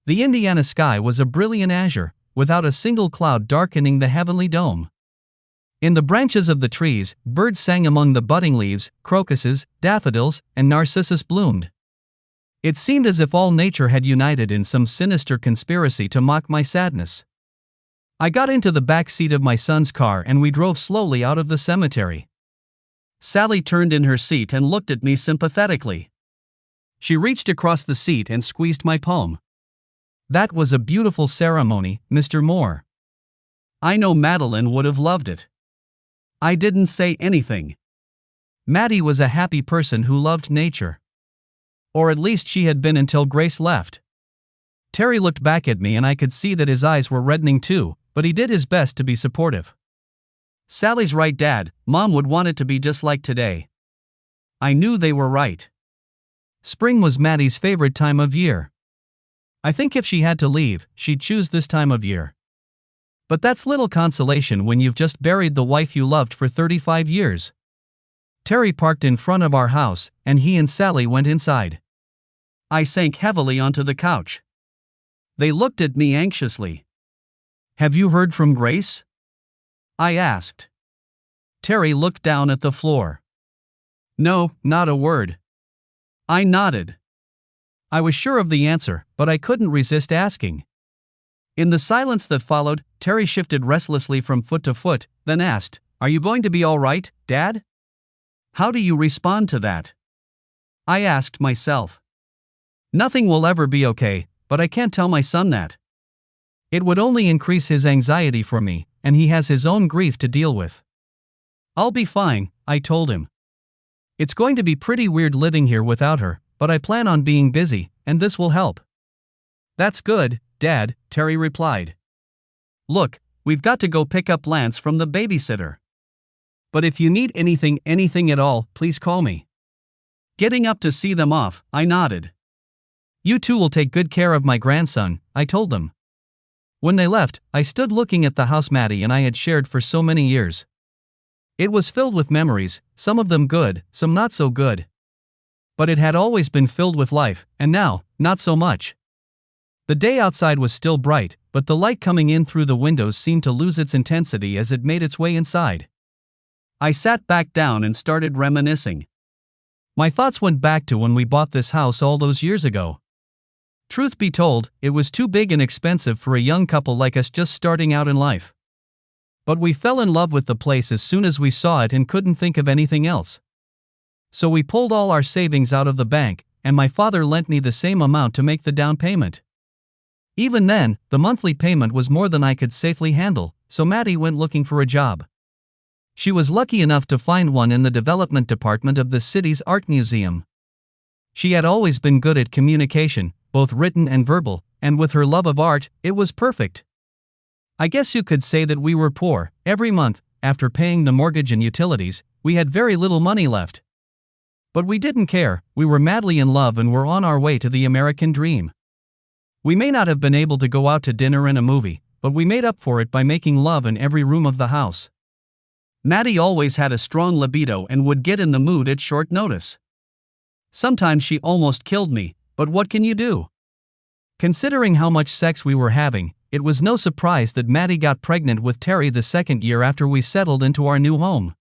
The Indiana sky was a brilliant azure, without a single cloud darkening the heavenly dome. In the branches of the trees, birds sang among the budding leaves, crocuses, daffodils, and narcissus bloomed. It seemed as if all nature had united in some sinister conspiracy to mock my sadness. I got into the back seat of my son's car and we drove slowly out of the cemetery. Sally turned in her seat and looked at me sympathetically. She reached across the seat and squeezed my palm. "That was a beautiful ceremony, Mr. Moore. I know Madeline would have loved it." I didn't say anything. Maddie was a happy person who loved nature. Or at least she had been until Grace left. Terry looked back at me and I could see that his eyes were reddening too, but he did his best to be supportive. "Sally's right, Dad, Mom would want it to be just like today." I knew they were right. Spring was Maddie's favorite time of year. I think if she had to leave, she'd choose this time of year. But that's little consolation when you've just buried the wife you loved for 35 years. Terry parked in front of our house, and he and Sally went inside. I sank heavily onto the couch. They looked at me anxiously. "Have you heard from Grace?" I asked. Terry looked down at the floor. "No, not a word." I nodded. I was sure of the answer, but I couldn't resist asking. In the silence that followed, Terry shifted restlessly from foot to foot, then asked, "Are you going to be all right, Dad?" How do you respond to that? I asked myself. Nothing will ever be okay, but I can't tell my son that. It would only increase his anxiety for me, and he has his own grief to deal with. "I'll be fine," I told him. "It's going to be pretty weird living here without her, but I plan on being busy, and this will help." "That's good, Dad," Terry replied. "Look, we've got to go pick up Lance from the babysitter. But if you need anything at all, please call me." Getting up to see them off, I nodded. "You two will take good care of my grandson," I told them. When they left, I stood looking at the house Maddie and I had shared for so many years. It was filled with memories, some of them good, some not so good. But it had always been filled with life, and now, not so much. The day outside was still bright, but the light coming in through the windows seemed to lose its intensity as it made its way inside. I sat back down and started reminiscing. My thoughts went back to when we bought this house all those years ago. Truth be told, it was too big and expensive for a young couple like us just starting out in life. But we fell in love with the place as soon as we saw it and couldn't think of anything else. So we pulled all our savings out of the bank, and my father lent me the same amount to make the down payment. Even then, the monthly payment was more than I could safely handle, so Maddie went looking for a job. She was lucky enough to find one in the development department of the city's art museum. She had always been good at communication, both written and verbal, and with her love of art, it was perfect. I guess you could say that we were poor. Every month, after paying the mortgage and utilities, we had very little money left. But we didn't care, we were madly in love and were on our way to the American dream. We may not have been able to go out to dinner and a movie, but we made up for it by making love in every room of the house. Maddie always had a strong libido and would get in the mood at short notice. Sometimes she almost killed me, but what can you do? Considering how much sex we were having, it was no surprise that Maddie got pregnant with Terry the second year after we settled into our new home.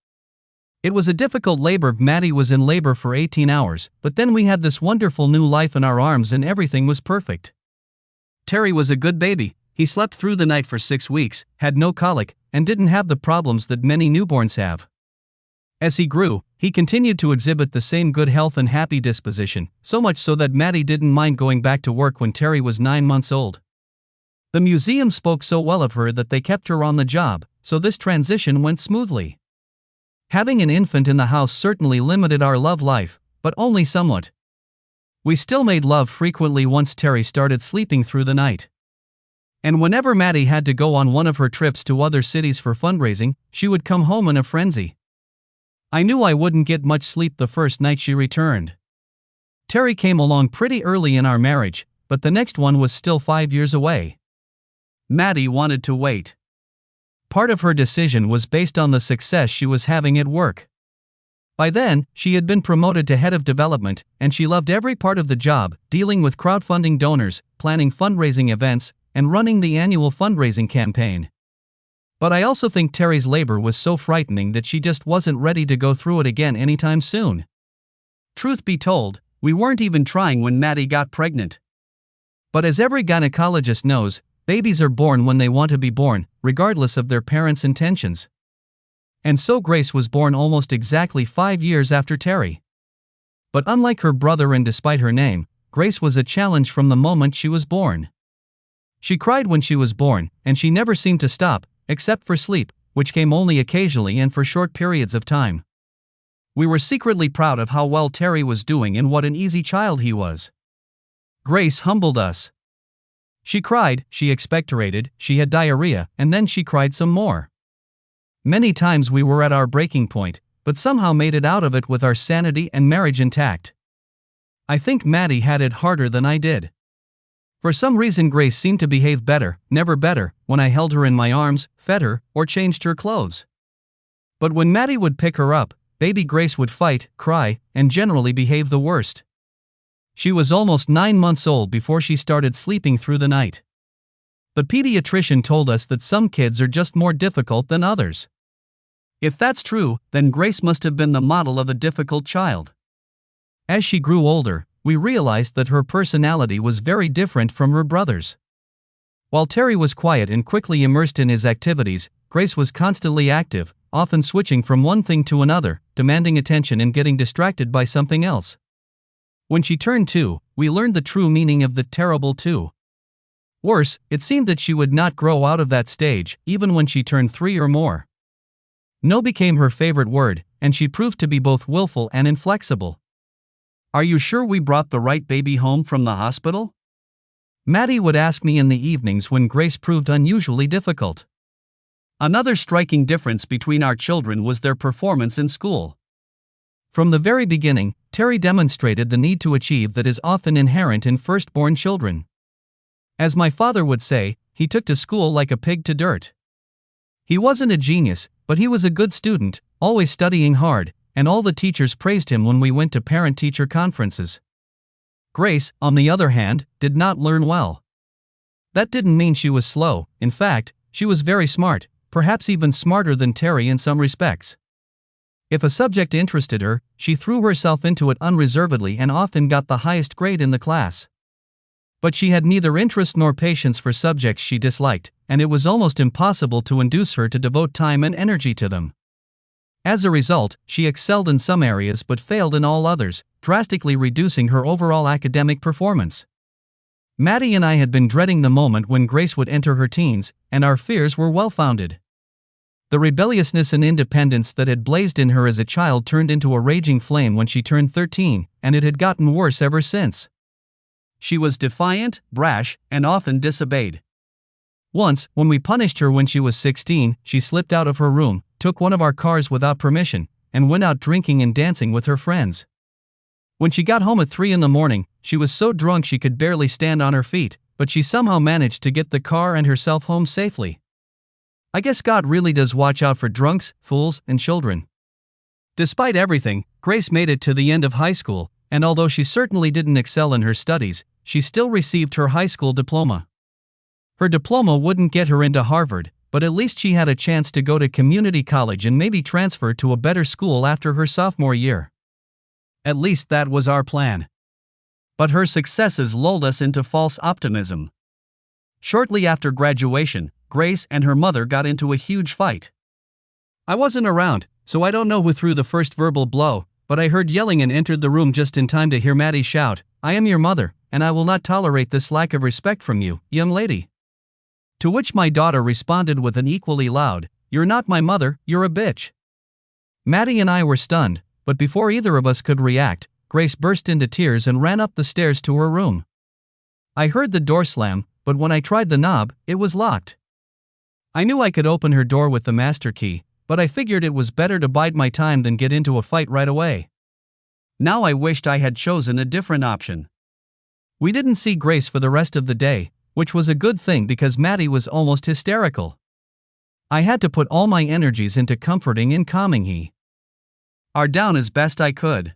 It was a difficult labor. Maddie was in labor for 18 hours, but then we had this wonderful new life in our arms and everything was perfect. Terry was a good baby. He slept through the night for 6 weeks, had no colic, and didn't have the problems that many newborns have. As he grew, he continued to exhibit the same good health and happy disposition, so much so that Maddie didn't mind going back to work when Terry was 9 months old. The museum spoke so well of her that they kept her on the job, so this transition went smoothly. Having an infant in the house certainly limited our love life, but only somewhat. We still made love frequently once Terry started sleeping through the night. And whenever Maddie had to go on one of her trips to other cities for fundraising, she would come home in a frenzy. I knew I wouldn't get much sleep the first night she returned. Terry came along pretty early in our marriage, but the next one was still 5 years away. Maddie wanted to wait. Part of her decision was based on the success she was having at work. By then, she had been promoted to head of development, and she loved every part of the job, dealing with crowdfunding donors, planning fundraising events, and running the annual fundraising campaign. But I also think Terry's labor was so frightening that she just wasn't ready to go through it again anytime soon. Truth be told, we weren't even trying when Maddie got pregnant. But as every gynecologist knows, babies are born when they want to be born, regardless of their parents' intentions. And so Grace was born almost exactly 5 years after Terry. But unlike her brother and despite her name, Grace was a challenge from the moment she was born. She cried when she was born, and she never seemed to stop, except for sleep, which came only occasionally and for short periods of time. We were secretly proud of how well Terry was doing and what an easy child he was. Grace humbled us. She cried, she expectorated, she had diarrhea, and then she cried some more. Many times we were at our breaking point, but somehow made it out of it with our sanity and marriage intact. I think Maddie had it harder than I did. For some reason Grace seemed to behave better, never better, when I held her in my arms, fed her, or changed her clothes. But when Maddie would pick her up, baby Grace would fight, cry, and generally behave the worst. She was almost 9 months old before she started sleeping through the night. The pediatrician told us that some kids are just more difficult than others. If that's true, then Grace must have been the model of a difficult child. As she grew older, we realized that her personality was very different from her brother's. While Terry was quiet and quickly immersed in his activities, Grace was constantly active, often switching from one thing to another, demanding attention and getting distracted by something else. When she turned 2, we learned the true meaning of the terrible 2. Worse, it seemed that she would not grow out of that stage, even when she turned 3 or more. No became her favorite word, and she proved to be both willful and inflexible. "Are you sure we brought the right baby home from the hospital?" Maddie would ask me in the evenings when Grace proved unusually difficult. Another striking difference between our children was their performance in school. From the very beginning, Terry demonstrated the need to achieve that is often inherent in firstborn children. As my father would say, he took to school like a pig to dirt. He wasn't a genius, but he was a good student, always studying hard, and all the teachers praised him when we went to parent-teacher conferences. Grace, on the other hand, did not learn well. That didn't mean she was slow. In fact, she was very smart, perhaps even smarter than Terry in some respects. If a subject interested her, she threw herself into it unreservedly and often got the highest grade in the class. But she had neither interest nor patience for subjects she disliked, and it was almost impossible to induce her to devote time and energy to them. As a result, she excelled in some areas but failed in all others, drastically reducing her overall academic performance. Maddie and I had been dreading the moment when Grace would enter her teens, and our fears were well-founded. The rebelliousness and independence that had blazed in her as a child turned into a raging flame when she turned 13, and it had gotten worse ever since. She was defiant, brash, and often disobeyed. Once, when we punished her when she was 16, she slipped out of her room, took one of our cars without permission, and went out drinking and dancing with her friends. When she got home at 3 in the morning, she was so drunk she could barely stand on her feet, but she somehow managed to get the car and herself home safely. I guess God really does watch out for drunks, fools, and children. Despite everything, Grace made it to the end of high school, and although she certainly didn't excel in her studies, she still received her high school diploma. Her diploma wouldn't get her into Harvard, but at least she had a chance to go to community college and maybe transfer to a better school after her sophomore year. At least that was our plan. But her successes lulled us into false optimism. Shortly after graduation, Grace and her mother got into a huge fight. I wasn't around, so I don't know who threw the first verbal blow, but I heard yelling and entered the room just in time to hear Maddie shout, "I am your mother, and I will not tolerate this lack of respect from you, young lady." To which my daughter responded with an equally loud, "You're not my mother, you're a bitch." Maddie and I were stunned, but before either of us could react, Grace burst into tears and ran up the stairs to her room. I heard the door slam, but when I tried the knob, it was locked. I knew I could open her door with the master key, but I figured it was better to bide my time than get into a fight right away. Now I wished I had chosen a different option. We didn't see Grace for the rest of the day, which was a good thing because Maddie was almost hysterical. I had to put all my energies into comforting and calming her. are down as best I could.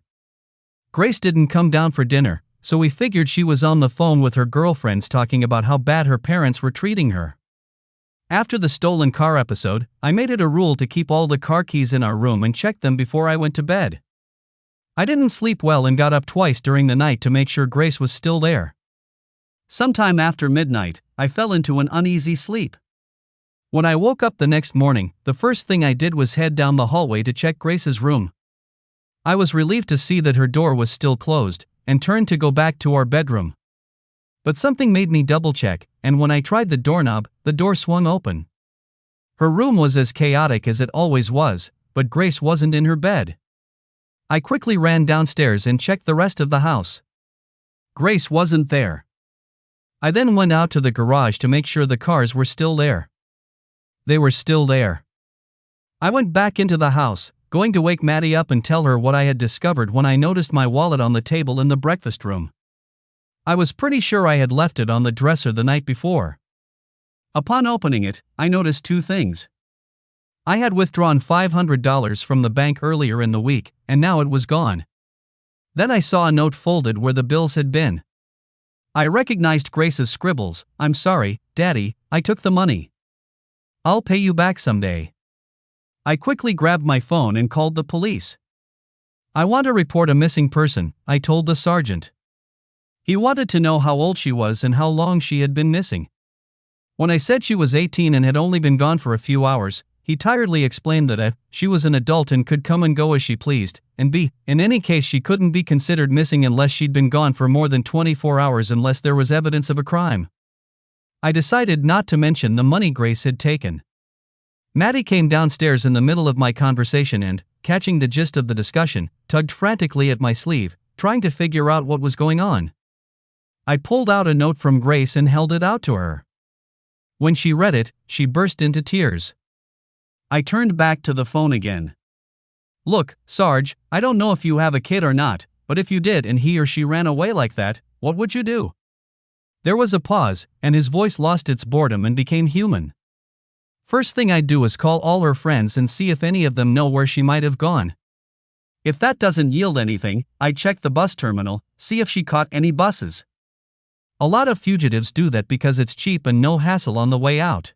Grace didn't come down for dinner, so we figured she was on the phone with her girlfriends talking about how bad her parents were treating her. After the stolen car episode, I made it a rule to keep all the car keys in our room and check them before I went to bed. I didn't sleep well and got up twice during the night to make sure Grace was still there. Sometime after midnight, I fell into an uneasy sleep. When I woke up the next morning, the first thing I did was head down the hallway to check Grace's room. I was relieved to see that her door was still closed, and turned to go back to our bedroom. But something made me double-check, and when I tried the doorknob, the door swung open. Her room was as chaotic as it always was, but Grace wasn't in her bed. I quickly ran downstairs and checked the rest of the house. Grace wasn't there. I then went out to the garage to make sure the cars were still there. They were still there. I went back into the house, going to wake Maddie up and tell her what I had discovered when I noticed my wallet on the table in the breakfast room. I was pretty sure I had left it on the dresser the night before. Upon opening it, I noticed two things. I had withdrawn $500 from the bank earlier in the week, and now it was gone. Then I saw a note folded where the bills had been. I recognized Grace's scribbles. "I'm sorry, Daddy, I took the money. I'll pay you back someday." I quickly grabbed my phone and called the police. "I want to report a missing person," I told the sergeant. He wanted to know how old she was and how long she had been missing. When I said she was 18 and had only been gone for a few hours, he tiredly explained that A, she was an adult and could come and go as she pleased, and B, in any case she couldn't be considered missing unless she'd been gone for more than 24 hours unless there was evidence of a crime. I decided not to mention the money Grace had taken. Maddie came downstairs in the middle of my conversation and, catching the gist of the discussion, tugged frantically at my sleeve, trying to figure out what was going on. I pulled out a note from Grace and held it out to her. When she read it, she burst into tears. I turned back to the phone again. "Look, Sarge, I don't know if you have a kid or not, but if you did and he or she ran away like that, what would you do?" There was a pause, and his voice lost its boredom and became human. "First thing I'd do is call all her friends and see if any of them know where she might have gone. If that doesn't yield anything, I'd check the bus terminal, see if she caught any buses. A lot of fugitives do that because it's cheap and no hassle on the way out.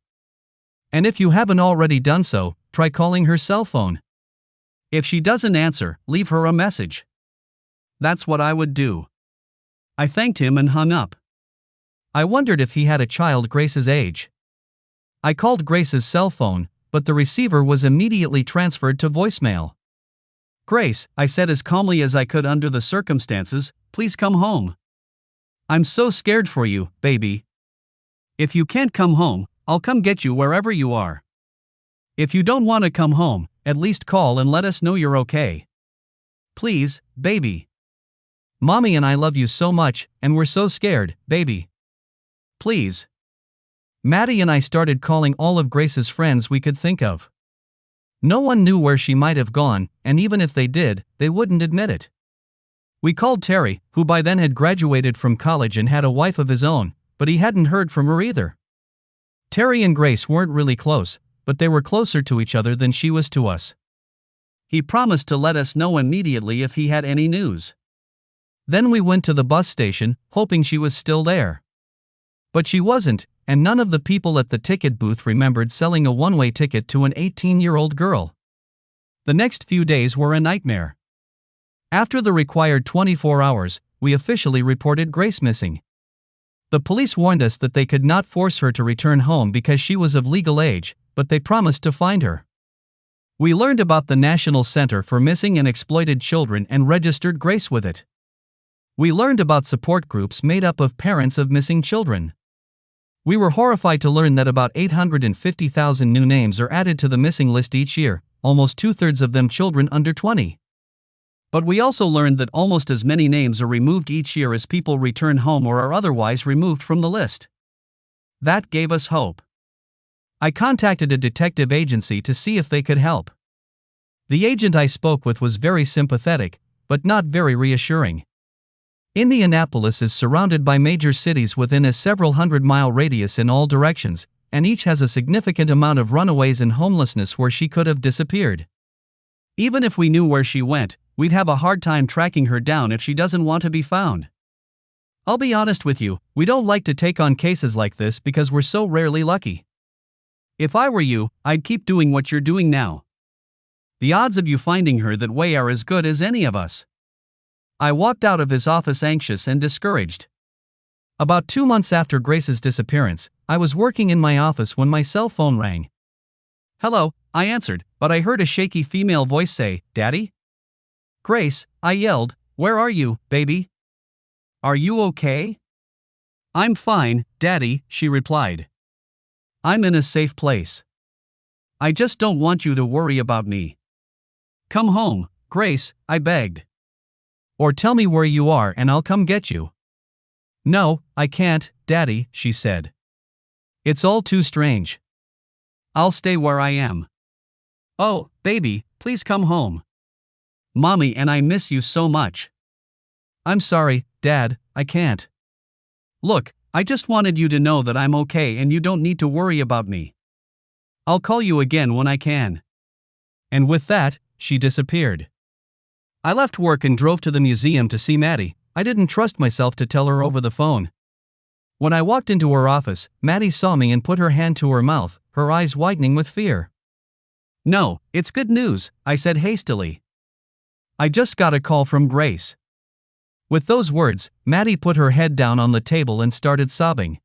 And if you haven't already done so, try calling her cell phone. If she doesn't answer, leave her a message." That's what I would do. I thanked him and hung up. I wondered if he had a child Grace's age. I called Grace's cell phone, but the receiver was immediately transferred to voicemail. "Grace," I said as calmly as I could under the circumstances, "please come home. I'm so scared for you, baby. If you can't come home, I'll come get you wherever you are. If you don't want to come home, at least call and let us know you're okay. Please, baby. Mommy and I love you so much, and we're so scared, baby. Please." Maddie and I started calling all of Grace's friends we could think of. No one knew where she might have gone, and even if they did, they wouldn't admit it. We called Terry, who by then had graduated from college and had a wife of his own, but he hadn't heard from her either. Terry and Grace weren't really close, but they were closer to each other than she was to us. He promised to let us know immediately if he had any news. Then we went to the bus station, hoping she was still there. But she wasn't, and none of the people at the ticket booth remembered selling a one-way ticket to an 18-year-old girl. The next few days were a nightmare. After the required 24 hours, we officially reported Grace missing. The police warned us that they could not force her to return home because she was of legal age, but they promised to find her. We learned about the National Center for Missing and Exploited Children and registered Grace with it. We learned about support groups made up of parents of missing children. We were horrified to learn that about 850,000 new names are added to the missing list each year, almost two-thirds of them children under 20. But we also learned that almost as many names are removed each year as people return home or are otherwise removed from the list. That gave us hope. I contacted a detective agency to see if they could help. The agent I spoke with was very sympathetic, but not very reassuring. Indianapolis is surrounded by major cities within a several hundred-mile radius in all directions, and each has a significant amount of runaways and homelessness where she could have disappeared. Even if we knew where she went, we'd have a hard time tracking her down if she doesn't want to be found. I'll be honest with you, we don't like to take on cases like this because we're so rarely lucky. If I were you, I'd keep doing what you're doing now. The odds of you finding her that way are as good as any of us." I walked out of his office anxious and discouraged. About 2 months after Grace's disappearance, I was working in my office when my cell phone rang. "Hello," I answered, but I heard a shaky female voice say, "Daddy?" "Grace," I yelled, "where are you, baby? Are you okay?" "I'm fine, Daddy," she replied. "I'm in a safe place. I just don't want you to worry about me. Come home, Grace," I begged. "Or tell me where you are and I'll come get you." "No, I can't, Daddy," she said. "It's all too strange. I'll stay where I am." "Oh, baby, please come home. Mommy and I miss you so much." "I'm sorry, Dad, I can't. Look, I just wanted you to know that I'm okay and you don't need to worry about me. I'll call you again when I can." And with that, she disappeared. I left work and drove to the museum to see Maddie. I didn't trust myself to tell her over the phone. When I walked into her office, Maddie saw me and put her hand to her mouth, her eyes widening with fear. "No, it's good news," I said hastily. "I just got a call from Grace." With those words, Maddie put her head down on the table and started sobbing.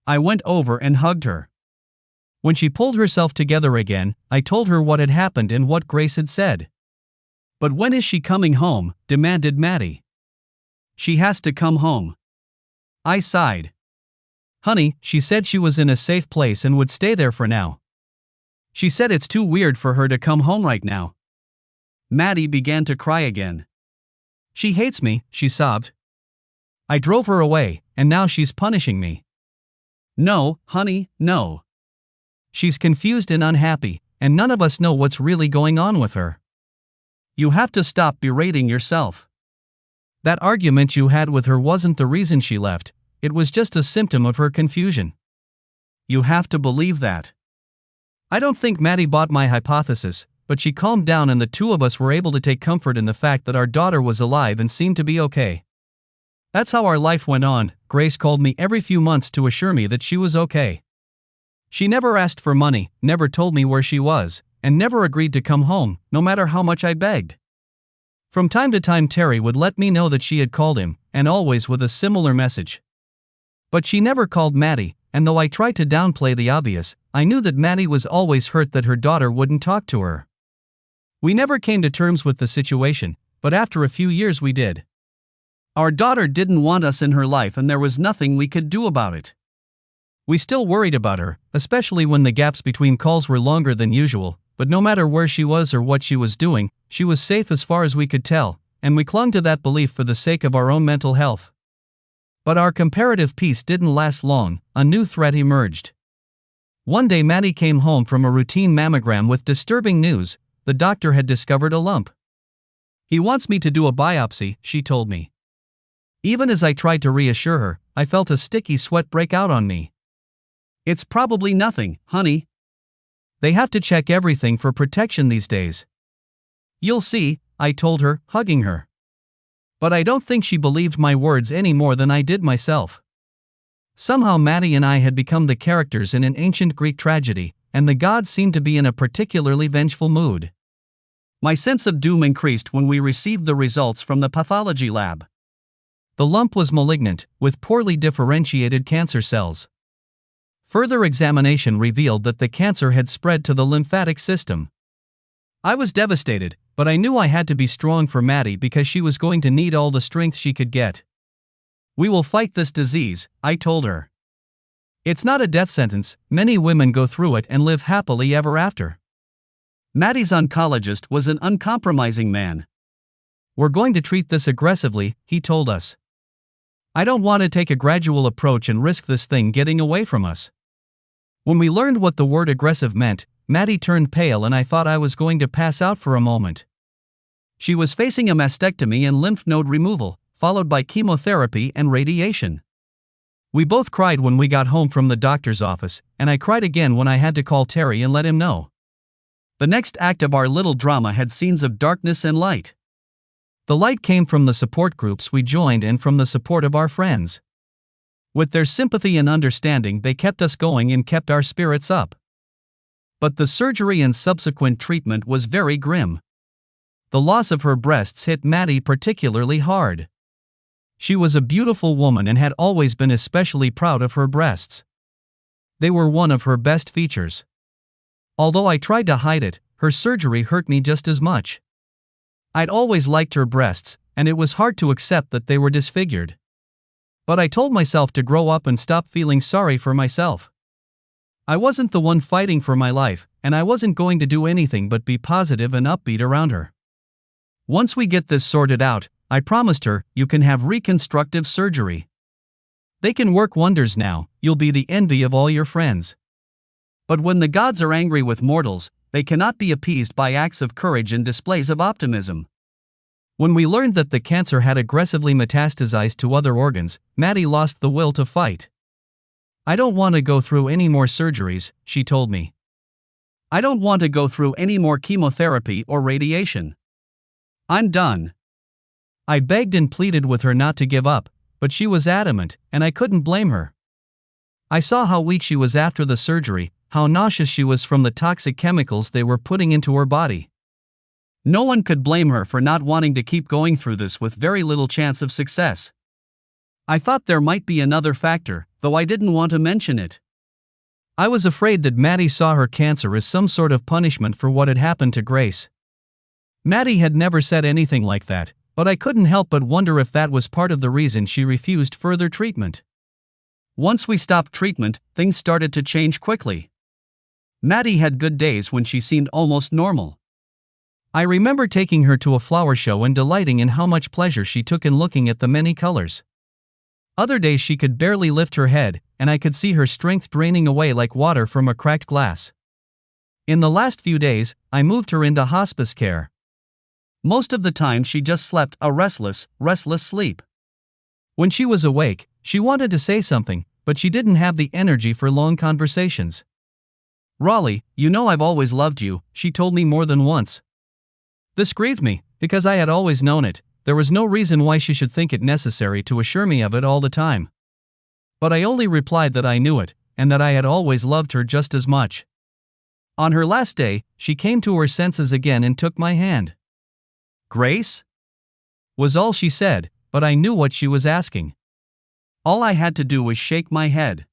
I went over and hugged her. When she pulled herself together again, I told her what had happened and what Grace had said. "But when is she coming home?" demanded Maddie. "She has to come home." I sighed. "Honey, she said she was in a safe place and would stay there for now. She said it's too weird for her to come home right now." Maddie began to cry again. "She hates me," she sobbed. "I drove her away, and now she's punishing me." "No, honey, no. She's confused and unhappy, and none of us know what's really going on with her. You have to stop berating yourself. That argument you had with her wasn't the reason she left, it was just a symptom of her confusion. You have to believe that." I don't think Maddie bought my hypothesis, but she calmed down and the two of us were able to take comfort in the fact that our daughter was alive and seemed to be okay. That's how our life went on. Grace called me every few months to assure me that she was okay. She never asked for money, never told me where she was, and never agreed to come home, no matter how much I begged. From time to time Terry would let me know that she had called him, and always with a similar message. But she never called Maddie, and though I tried to downplay the obvious, I knew that Maddie was always hurt that her daughter wouldn't talk to her. We never came to terms with the situation, but after a few years we did. Our daughter didn't want us in her life and there was nothing we could do about it. We still worried about her, especially when the gaps between calls were longer than usual, but no matter where she was or what she was doing, she was safe as far as we could tell, and we clung to that belief for the sake of our own mental health. But our comparative peace didn't last long. A new threat emerged. One day Maddie came home from a routine mammogram with disturbing news. The doctor had discovered a lump. "He wants me to do a biopsy," she told me. Even as I tried to reassure her, I felt a sticky sweat break out on me. "It's probably nothing, honey. They have to check everything for protection these days." "You'll see," I told her, hugging her. But I don't think she believed my words any more than I did myself. Somehow Maddie and I had become the characters in an ancient Greek tragedy, and the gods seemed to be in a particularly vengeful mood. My sense of doom increased when we received the results from the pathology lab. The lump was malignant, with poorly differentiated cancer cells. Further examination revealed that the cancer had spread to the lymphatic system. I was devastated, but I knew I had to be strong for Maddie because she was going to need all the strength she could get. "We will fight this disease," I told her. "It's not a death sentence, many women go through it and live happily ever after." Maddie's oncologist was an uncompromising man. "We're going to treat this aggressively," he told us. "I don't want to take a gradual approach and risk this thing getting away from us." When we learned what the word aggressive meant, Maddie turned pale and I thought I was going to pass out for a moment. She was facing a mastectomy and lymph node removal, followed by chemotherapy and radiation. We both cried when we got home from the doctor's office, and I cried again when I had to call Terry and let him know. The next act of our little drama had scenes of darkness and light. The light came from the support groups we joined and from the support of our friends. With their sympathy and understanding, they kept us going and kept our spirits up. But the surgery and subsequent treatment was very grim. The loss of her breasts hit Maddie particularly hard. She was a beautiful woman and had always been especially proud of her breasts. They were one of her best features. Although I tried to hide it, her surgery hurt me just as much. I'd always liked her breasts, and it was hard to accept that they were disfigured. But I told myself to grow up and stop feeling sorry for myself. I wasn't the one fighting for my life, and I wasn't going to do anything but be positive and upbeat around her. Once we get this sorted out, I promised her, you can have reconstructive surgery. They can work wonders now, you'll be the envy of all your friends. But when the gods are angry with mortals, they cannot be appeased by acts of courage and displays of optimism. When we learned that the cancer had aggressively metastasized to other organs, Maddie lost the will to fight. I don't want to go through any more surgeries, she told me. I don't want to go through any more chemotherapy or radiation. I'm done. I begged and pleaded with her not to give up, but she was adamant, and I couldn't blame her. I saw how weak she was after the surgery, how nauseous she was from the toxic chemicals they were putting into her body. No one could blame her for not wanting to keep going through this with very little chance of success. I thought there might be another factor, though I didn't want to mention it. I was afraid that Maddie saw her cancer as some sort of punishment for what had happened to Grace. Maddie had never said anything like that, but I couldn't help but wonder if that was part of the reason she refused further treatment. Once we stopped treatment, things started to change quickly. Maddie had good days when she seemed almost normal. I remember taking her to a flower show and delighting in how much pleasure she took in looking at the many colors. Other days she could barely lift her head, and I could see her strength draining away like water from a cracked glass. In the last few days, I moved her into hospice care. Most of the time she just slept a restless sleep. When she was awake, she wanted to say something, but she didn't have the energy for long conversations. "Raleigh, you know I've always loved you," she told me more than once. This grieved me, because I had always known it. There was no reason why she should think it necessary to assure me of it all the time. But I only replied that I knew it, and that I had always loved her just as much. On her last day, she came to her senses again and took my hand. "Grace?" was all she said, but I knew what she was asking. All I had to do was shake my head.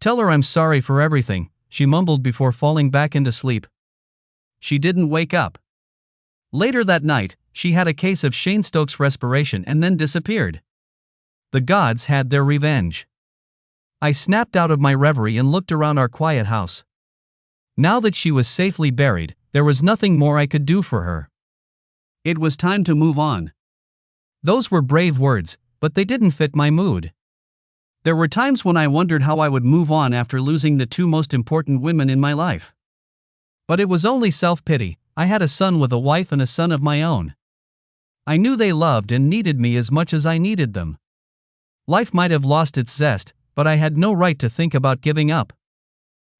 "Tell her I'm sorry for everything," she mumbled before falling back into sleep. She didn't wake up. Later that night, she had a case of Cheyne-Stokes respiration and then disappeared. The gods had their revenge. I snapped out of my reverie and looked around our quiet house. Now that she was safely buried, there was nothing more I could do for her. It was time to move on. Those were brave words, but they didn't fit my mood. There were times when I wondered how I would move on after losing the two most important women in my life. But it was only self-pity. I had a son with a wife and a son of my own. I knew they loved and needed me as much as I needed them. Life might have lost its zest, but I had no right to think about giving up.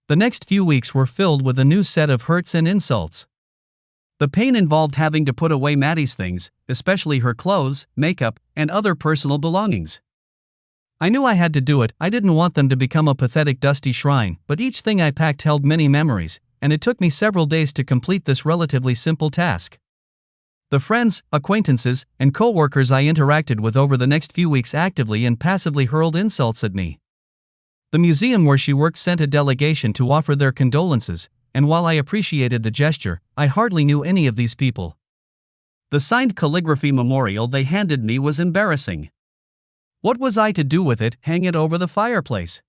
The next few weeks were filled with a new set of hurts and insults. The pain involved having to put away Maddie's things, especially her clothes, makeup, and other personal belongings. I knew I had to do it. I didn't want them to become a pathetic dusty shrine, but each thing I packed held many memories, and it took me several days to complete this relatively simple task. The friends, acquaintances, and co-workers I interacted with over the next few weeks actively and passively hurled insults at me. The museum where she worked sent a delegation to offer their condolences, and while I appreciated the gesture, I hardly knew any of these people. The signed calligraphy memorial they handed me was embarrassing. What was I to do with it? Hang it over the fireplace?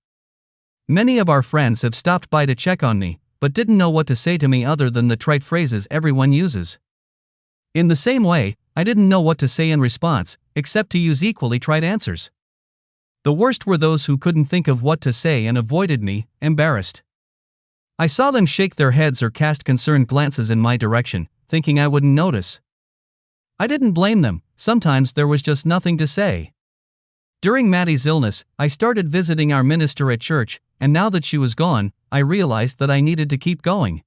Many of our friends have stopped by to check on me, but didn't know what to say to me other than the trite phrases everyone uses. In the same way, I didn't know what to say in response, except to use equally trite answers. The worst were those who couldn't think of what to say and avoided me, embarrassed. I saw them shake their heads or cast concerned glances in my direction, thinking I wouldn't notice. I didn't blame them. Sometimes there was just nothing to say. During Maddie's illness, I started visiting our minister at church, and now that she was gone, I realized that I needed to keep going.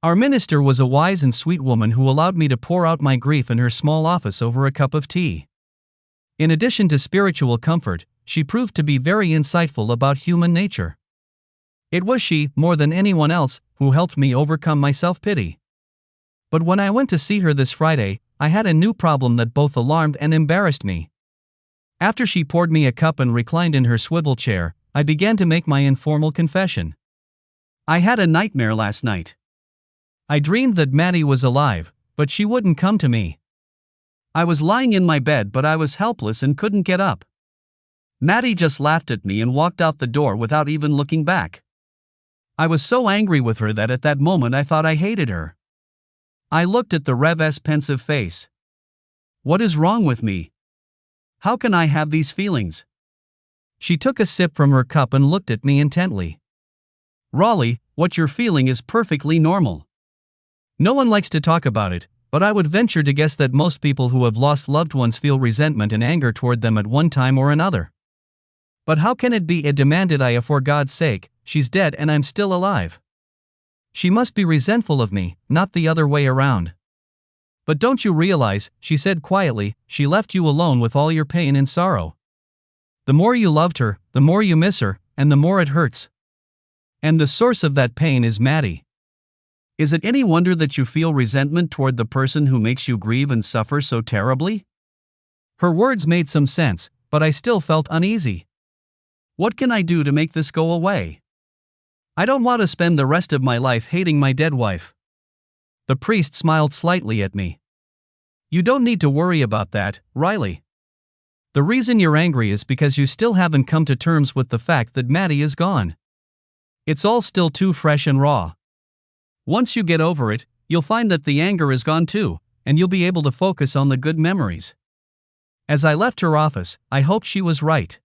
Our minister was a wise and sweet woman who allowed me to pour out my grief in her small office over a cup of tea. In addition to spiritual comfort, she proved to be very insightful about human nature. It was she, more than anyone else, who helped me overcome my self-pity. But when I went to see her this Friday, I had a new problem that both alarmed and embarrassed me. After she poured me a cup and reclined in her swivel chair, I began to make my informal confession. I had a nightmare last night. I dreamed that Maddie was alive, but she wouldn't come to me. I was lying in my bed, but I was helpless and couldn't get up. Maddie just laughed at me and walked out the door without even looking back. I was so angry with her that at that moment I thought I hated her. I looked at the Rev's pensive face. What is wrong with me? How can I have these feelings? She took a sip from her cup and looked at me intently. Raleigh, what you're feeling is perfectly normal. No one likes to talk about it, but I would venture to guess that most people who have lost loved ones feel resentment and anger toward them at one time or another. But how can it be? Demanded I. For God's sake, she's dead and I'm still alive. She must be resentful of me, not the other way around. But don't you realize, she said quietly, she left you alone with all your pain and sorrow. The more you loved her, the more you miss her, and the more it hurts. And the source of that pain is Maddie. Is it any wonder that you feel resentment toward the person who makes you grieve and suffer so terribly? Her words made some sense, but I still felt uneasy. What can I do to make this go away? I don't want to spend the rest of my life hating my dead wife. The priest smiled slightly at me. You don't need to worry about that, Riley. The reason you're angry is because you still haven't come to terms with the fact that Maddie is gone. It's all still too fresh and raw. Once you get over it, you'll find that the anger is gone too, and you'll be able to focus on the good memories. As I left her office, I hoped she was right.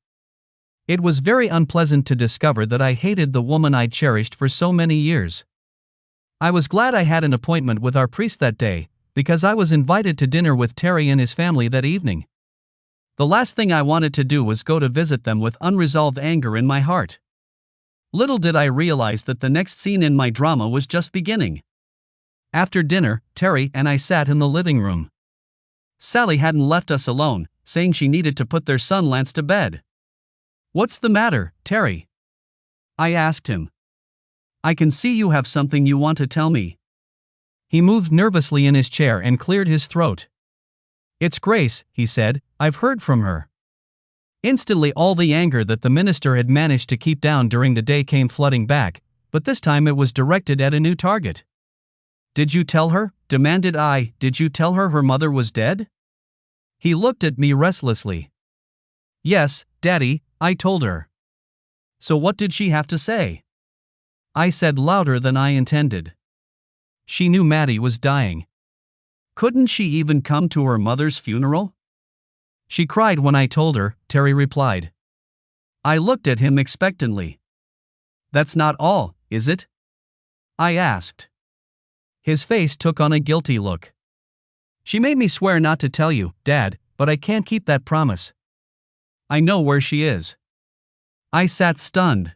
It was very unpleasant to discover that I hated the woman I'd cherished for so many years. I was glad I had an appointment with our priest that day, because I was invited to dinner with Terry and his family that evening. The last thing I wanted to do was go to visit them with unresolved anger in my heart. Little did I realize that the next scene in my drama was just beginning. After dinner, Terry and I sat in the living room. Sally hadn't left us alone, saying she needed to put their son Lance to bed. What's the matter, Terry? I asked him. I can see you have something you want to tell me. He moved nervously in his chair and cleared his throat. It's Grace, he said, I've heard from her. Instantly all the anger that the minister had managed to keep down during the day came flooding back, but this time it was directed at a new target. Did you tell her? Demanded I. Did you tell her her mother was dead? He looked at me restlessly. Yes, Daddy, I told her. So what did she have to say? I said louder than I intended. She knew Maddie was dying. Couldn't she even come to her mother's funeral? She cried when I told her, Terry replied. I looked at him expectantly. That's not all, is it? I asked. His face took on a guilty look. She made me swear not to tell you, Dad, but I can't keep that promise. I know where she is. I sat stunned.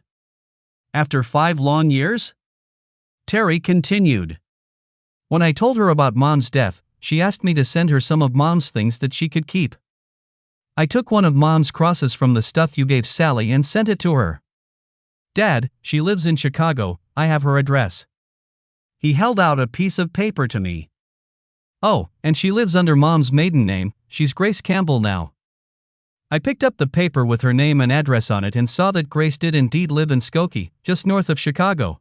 After 5 long years? Terry continued. When I told her about Mom's death, she asked me to send her some of Mom's things that she could keep. I took one of Mom's crosses from the stuff you gave Sally and sent it to her. Dad, she lives in Chicago, I have her address. He held out a piece of paper to me. Oh, and she lives under Mom's maiden name, she's Grace Campbell now. I picked up the paper with her name and address on it and saw that Grace did indeed live in Skokie, just north of Chicago.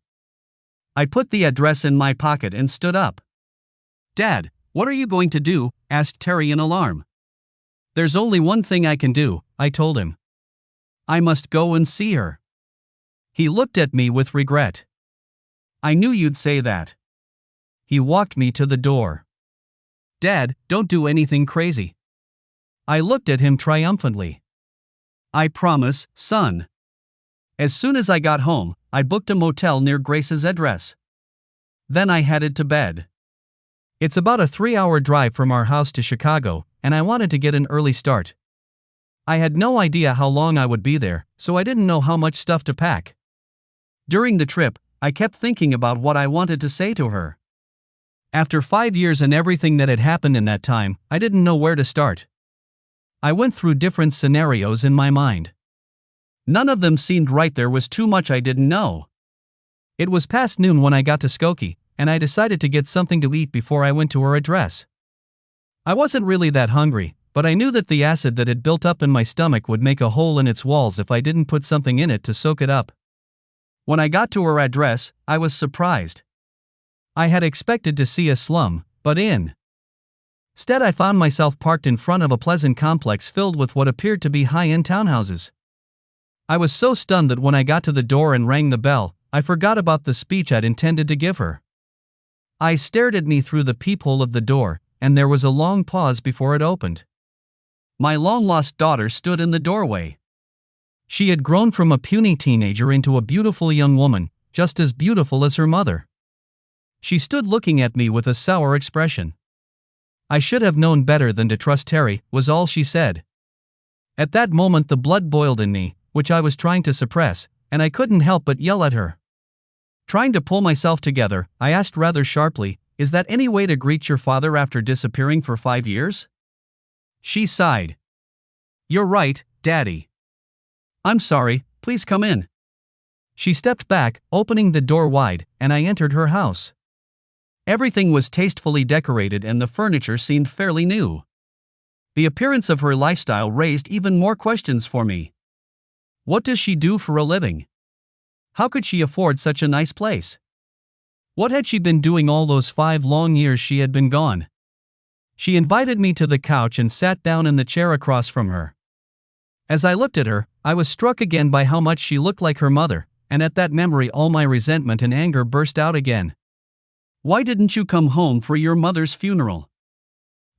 I put the address in my pocket and stood up. Dad, what are you going to do? Asked Terry in alarm. There's only one thing I can do, I told him. I must go and see her. He looked at me with regret. I knew you'd say that. He walked me to the door. Dad, don't do anything crazy. I looked at him triumphantly. I promise, son. As soon as I got home, I booked a motel near Grace's address. Then I headed to bed. It's about a 3-hour drive from our house to Chicago, and I wanted to get an early start. I had no idea how long I would be there, so I didn't know how much stuff to pack. During the trip, I kept thinking about what I wanted to say to her. After 5 years and everything that had happened in that time, I didn't know where to start. I went through different scenarios in my mind. None of them seemed right. There was too much I didn't know. It was past noon when I got to Skokie, and I decided to get something to eat before I went to her address. I wasn't really that hungry, but I knew that the acid that had built up in my stomach would make a hole in its walls if I didn't put something in it to soak it up. When I got to her address, I was surprised. I had expected to see a slum, but instead I found myself parked in front of a pleasant complex filled with what appeared to be high-end townhouses. I was so stunned that when I got to the door and rang the bell, I forgot about the speech I'd intended to give her. Eyes stared at me through the peephole of the door, and there was a long pause before it opened. My long-lost daughter stood in the doorway. She had grown from a puny teenager into a beautiful young woman, just as beautiful as her mother. She stood looking at me with a sour expression. "I should have known better than to trust Terry," was all she said. At that moment the blood boiled in me, which I was trying to suppress, and I couldn't help but yell at her. Trying to pull myself together, I asked rather sharply, "Is that any way to greet your father after disappearing for 5 years?" She sighed. "You're right, Daddy. I'm sorry, please come in." She stepped back, opening the door wide, and I entered her house. Everything was tastefully decorated and the furniture seemed fairly new. The appearance of her lifestyle raised even more questions for me. What does she do for a living? How could she afford such a nice place? What had she been doing all those 5 long years she had been gone? She invited me to the couch and sat down in the chair across from her. As I looked at her, I was struck again by how much she looked like her mother, and at that memory all my resentment and anger burst out again. "Why didn't you come home for your mother's funeral?"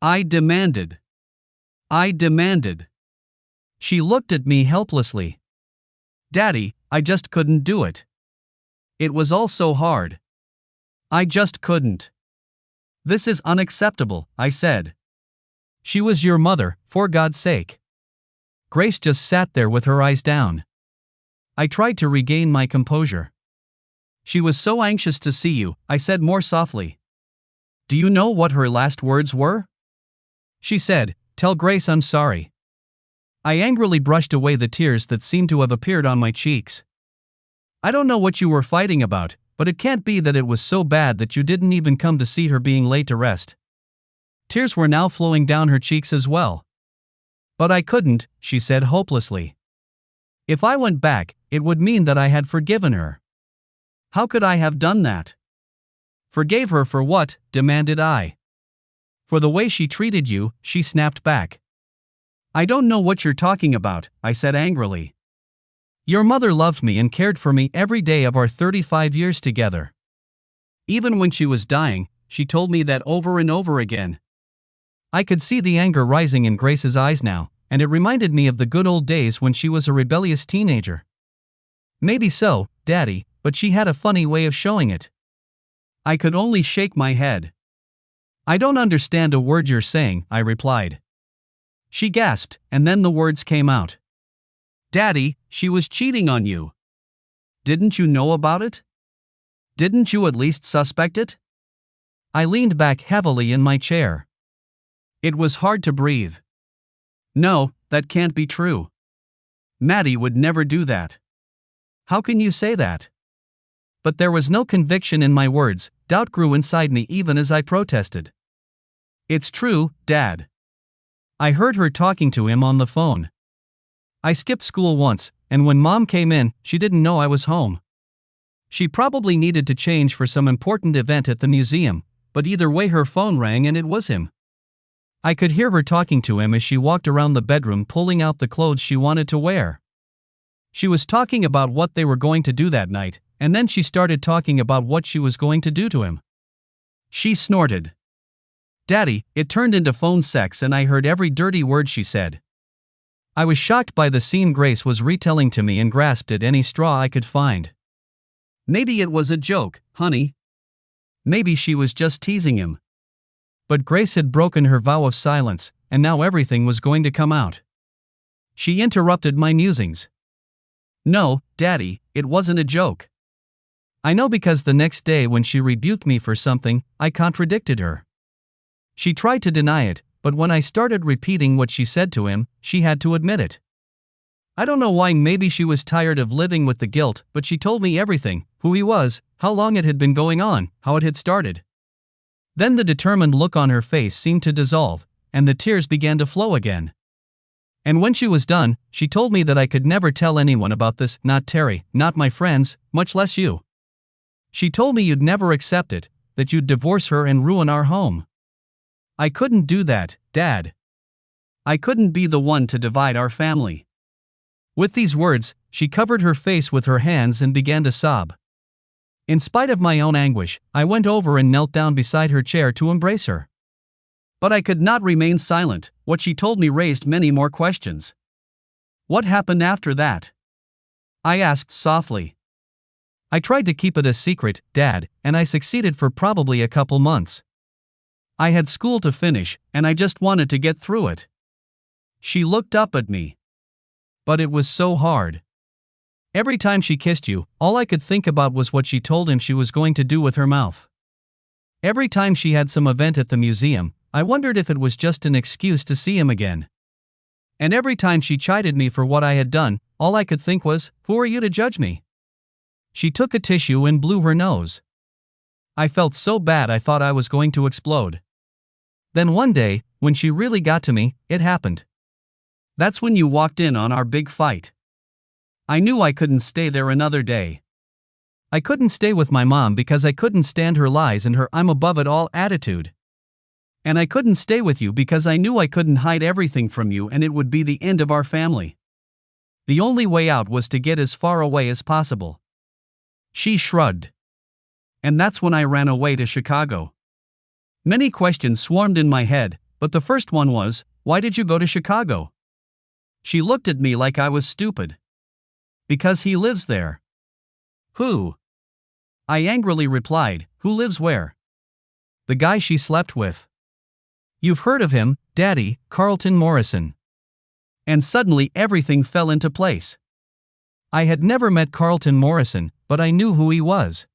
I demanded. She looked at me helplessly. "Daddy, I just couldn't do it. It was all so hard. I just couldn't." "This is unacceptable," I said. "She was your mother, for God's sake." Grace just sat there with her eyes down. I tried to regain my composure. "She was so anxious to see you," I said more softly. "Do you know what her last words were?" She said, "Tell Grace I'm sorry." I angrily brushed away the tears that seemed to have appeared on my cheeks. "I don't know what you were fighting about, but it can't be that it was so bad that you didn't even come to see her being laid to rest." Tears were now flowing down her cheeks as well. "But I couldn't," she said hopelessly. "If I went back, it would mean that I had forgiven her. How could I have done that?" "Forgave her for what?" demanded I. "For the way she treated you," she snapped back. "I don't know what you're talking about," I said angrily. "Your mother loved me and cared for me every day of our 35 years together. Even when she was dying, she told me that over and over again." I could see the anger rising in Grace's eyes now, and it reminded me of the good old days when she was a rebellious teenager. "Maybe so, Daddy, but she had a funny way of showing it." I could only shake my head. "I don't understand a word you're saying," I replied. She gasped, and then the words came out. "Daddy, she was cheating on you. Didn't you know about it? Didn't you at least suspect it?" I leaned back heavily in my chair. It was hard to breathe. "No, that can't be true. Maddie would never do that." "How can you say that?" But there was no conviction in my words. Doubt grew inside me even as I protested. "It's true, Dad. I heard her talking to him on the phone. I skipped school once, and when Mom came in, she didn't know I was home. She probably needed to change for some important event at the museum, but either way her phone rang and it was him. I could hear her talking to him as she walked around the bedroom pulling out the clothes she wanted to wear. She was talking about what they were going to do that night, and then she started talking about what she was going to do to him." She snorted. "Daddy, it turned into phone sex and I heard every dirty word she said." I was shocked by the scene Grace was retelling to me and grasped at any straw I could find. "Maybe it was a joke, honey. Maybe she was just teasing him." But Grace had broken her vow of silence, and now everything was going to come out. She interrupted my musings. "No, Daddy, it wasn't a joke. I know because the next day when she rebuked me for something, I contradicted her. She tried to deny it, but when I started repeating what she said to him, she had to admit it. I don't know why, maybe she was tired of living with the guilt, but she told me everything: who he was, how long it had been going on, how it had started. Then the determined look on her face seemed to dissolve, and the tears began to flow again. And when she was done, she told me that I could never tell anyone about this, not Terry, not my friends, much less you. She told me you'd never accept it, that you'd divorce her and ruin our home. I couldn't do that, Dad. I couldn't be the one to divide our family. With these words, she covered her face with her hands and began to sob. In spite of my own anguish, I went over and knelt down beside her chair to embrace her. But I could not remain silent. What she told me raised many more questions. What happened after that? I asked softly. I tried to keep it a secret, Dad, and I succeeded for probably a couple months. I had school to finish, and I just wanted to get through it. She looked up at me. But it was so hard. Every time she kissed you, all I could think about was what she told him she was going to do with her mouth. Every time she had some event at the museum, I wondered if it was just an excuse to see him again. And every time she chided me for what I had done, all I could think was, who are you to judge me? She took a tissue and blew her nose. I felt so bad I thought I was going to explode. Then one day, when she really got to me, it happened. That's when you walked in on our big fight. I knew I couldn't stay there another day. I couldn't stay with my mom because I couldn't stand her lies and her I'm above it all attitude. And I couldn't stay with you because I knew I couldn't hide everything from you and it would be the end of our family. The only way out was to get as far away as possible. She shrugged. And that's when I ran away to Chicago. Many questions swarmed in my head, but the first one was, why did you go to Chicago? She looked at me like I was stupid. Because he lives there. Who? I angrily replied, who lives where? The guy she slept with. You've heard of him, Daddy, Carlton Morrison. And suddenly everything fell into place. I had never met Carlton Morrison, but I knew who he was.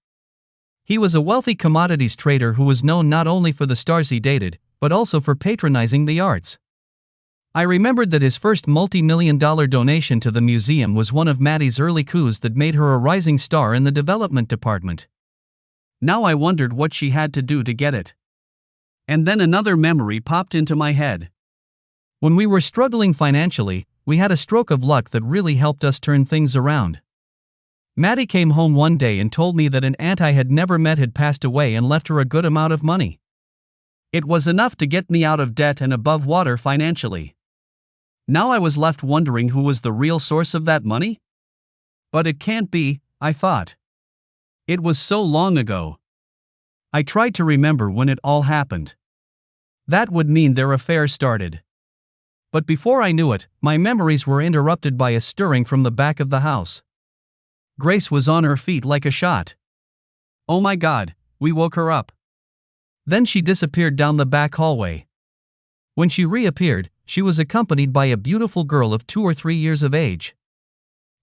He was a wealthy commodities trader who was known not only for the stars he dated, but also for patronizing the arts. I remembered that his first multi-million-dollar donation to the museum was one of Maddie's early coups that made her a rising star in the development department. Now I wondered what she had to do to get it. And then another memory popped into my head. When we were struggling financially, we had a stroke of luck that really helped us turn things around. Maddie came home one day and told me that an aunt I had never met had passed away and left her a good amount of money. It was enough to get me out of debt and above water financially. Now I was left wondering who was the real source of that money? But it can't be, I thought. It was so long ago. I tried to remember when it all happened. That would mean their affair started. But before I knew it, my memories were interrupted by a stirring from the back of the house. Grace was on her feet like a shot. Oh my God, we woke her up. Then she disappeared down the back hallway. When she reappeared, she was accompanied by a beautiful girl of 2 or 3 years of age.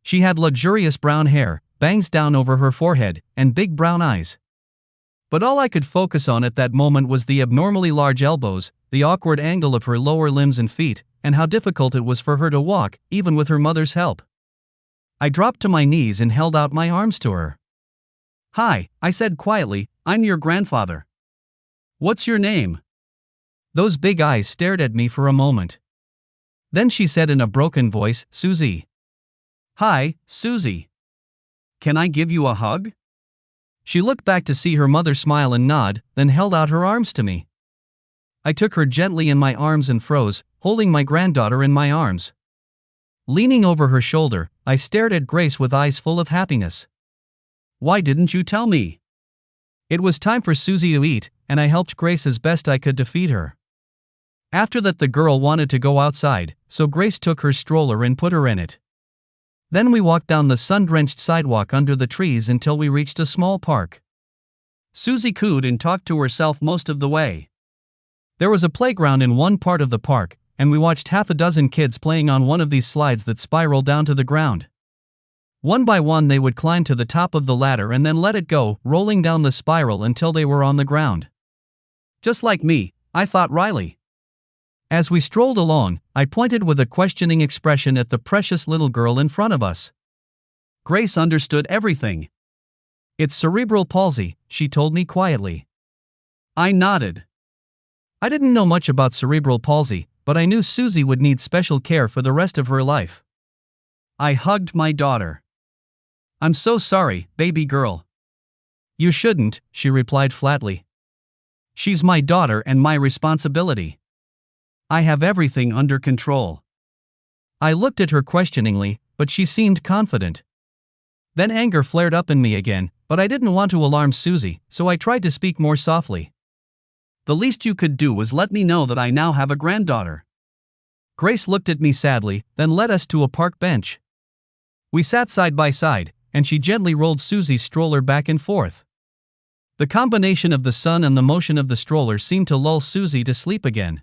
She had luxurious brown hair, bangs down over her forehead, and big brown eyes. But all I could focus on at that moment was the abnormally large elbows, the awkward angle of her lower limbs and feet, and how difficult it was for her to walk, even with her mother's help. I dropped to my knees and held out my arms to her. Hi, I said quietly, I'm your grandfather. What's your name? Those big eyes stared at me for a moment. Then she said in a broken voice, Susie. Hi, Susie. Can I give you a hug? She looked back to see her mother smile and nod, then held out her arms to me. I took her gently in my arms and froze, holding my granddaughter in my arms. Leaning over her shoulder, I stared at Grace with eyes full of happiness. Why didn't you tell me? It was time for Susie to eat, and I helped Grace as best I could to feed her. After that, the girl wanted to go outside, so Grace took her stroller and put her in it. Then we walked down the sun-drenched sidewalk under the trees until we reached a small park. Susie cooed and talked to herself most of the way. There was a playground in one part of the park, and we watched half a dozen kids playing on one of these slides that spiral down to the ground. One by one they would climb to the top of the ladder and then let it go, rolling down the spiral until they were on the ground. Just like me, I thought Riley. As we strolled along, I pointed with a questioning expression at the precious little girl in front of us. Grace understood everything. "It's cerebral palsy," she told me quietly. I nodded. I didn't know much about cerebral palsy, but I knew Susie would need special care for the rest of her life. I hugged my daughter. "I'm so sorry, baby girl." "You shouldn't," she replied flatly. "She's my daughter and my responsibility. I have everything under control." I looked at her questioningly, but she seemed confident. Then anger flared up in me again, but I didn't want to alarm Susie, so I tried to speak more softly. "The least you could do was let me know that I now have a granddaughter." Grace looked at me sadly, then led us to a park bench. We sat side by side, and she gently rolled Susie's stroller back and forth. The combination of the sun and the motion of the stroller seemed to lull Susie to sleep again.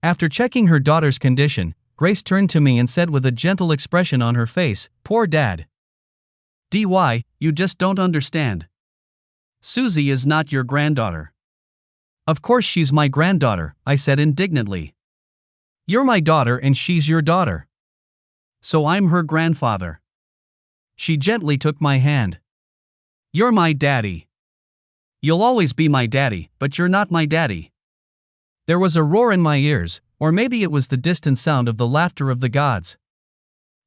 After checking her daughter's condition, Grace turned to me and said with a gentle expression on her face, "Poor Dad. DY, you just don't understand. Susie is not your granddaughter." "Of course she's my granddaughter," I said indignantly. "You're my daughter and she's your daughter. So I'm her grandfather." She gently took my hand. "You're my daddy. You'll always be my daddy, but you're not my daddy." There was a roar in my ears, or maybe it was the distant sound of the laughter of the gods.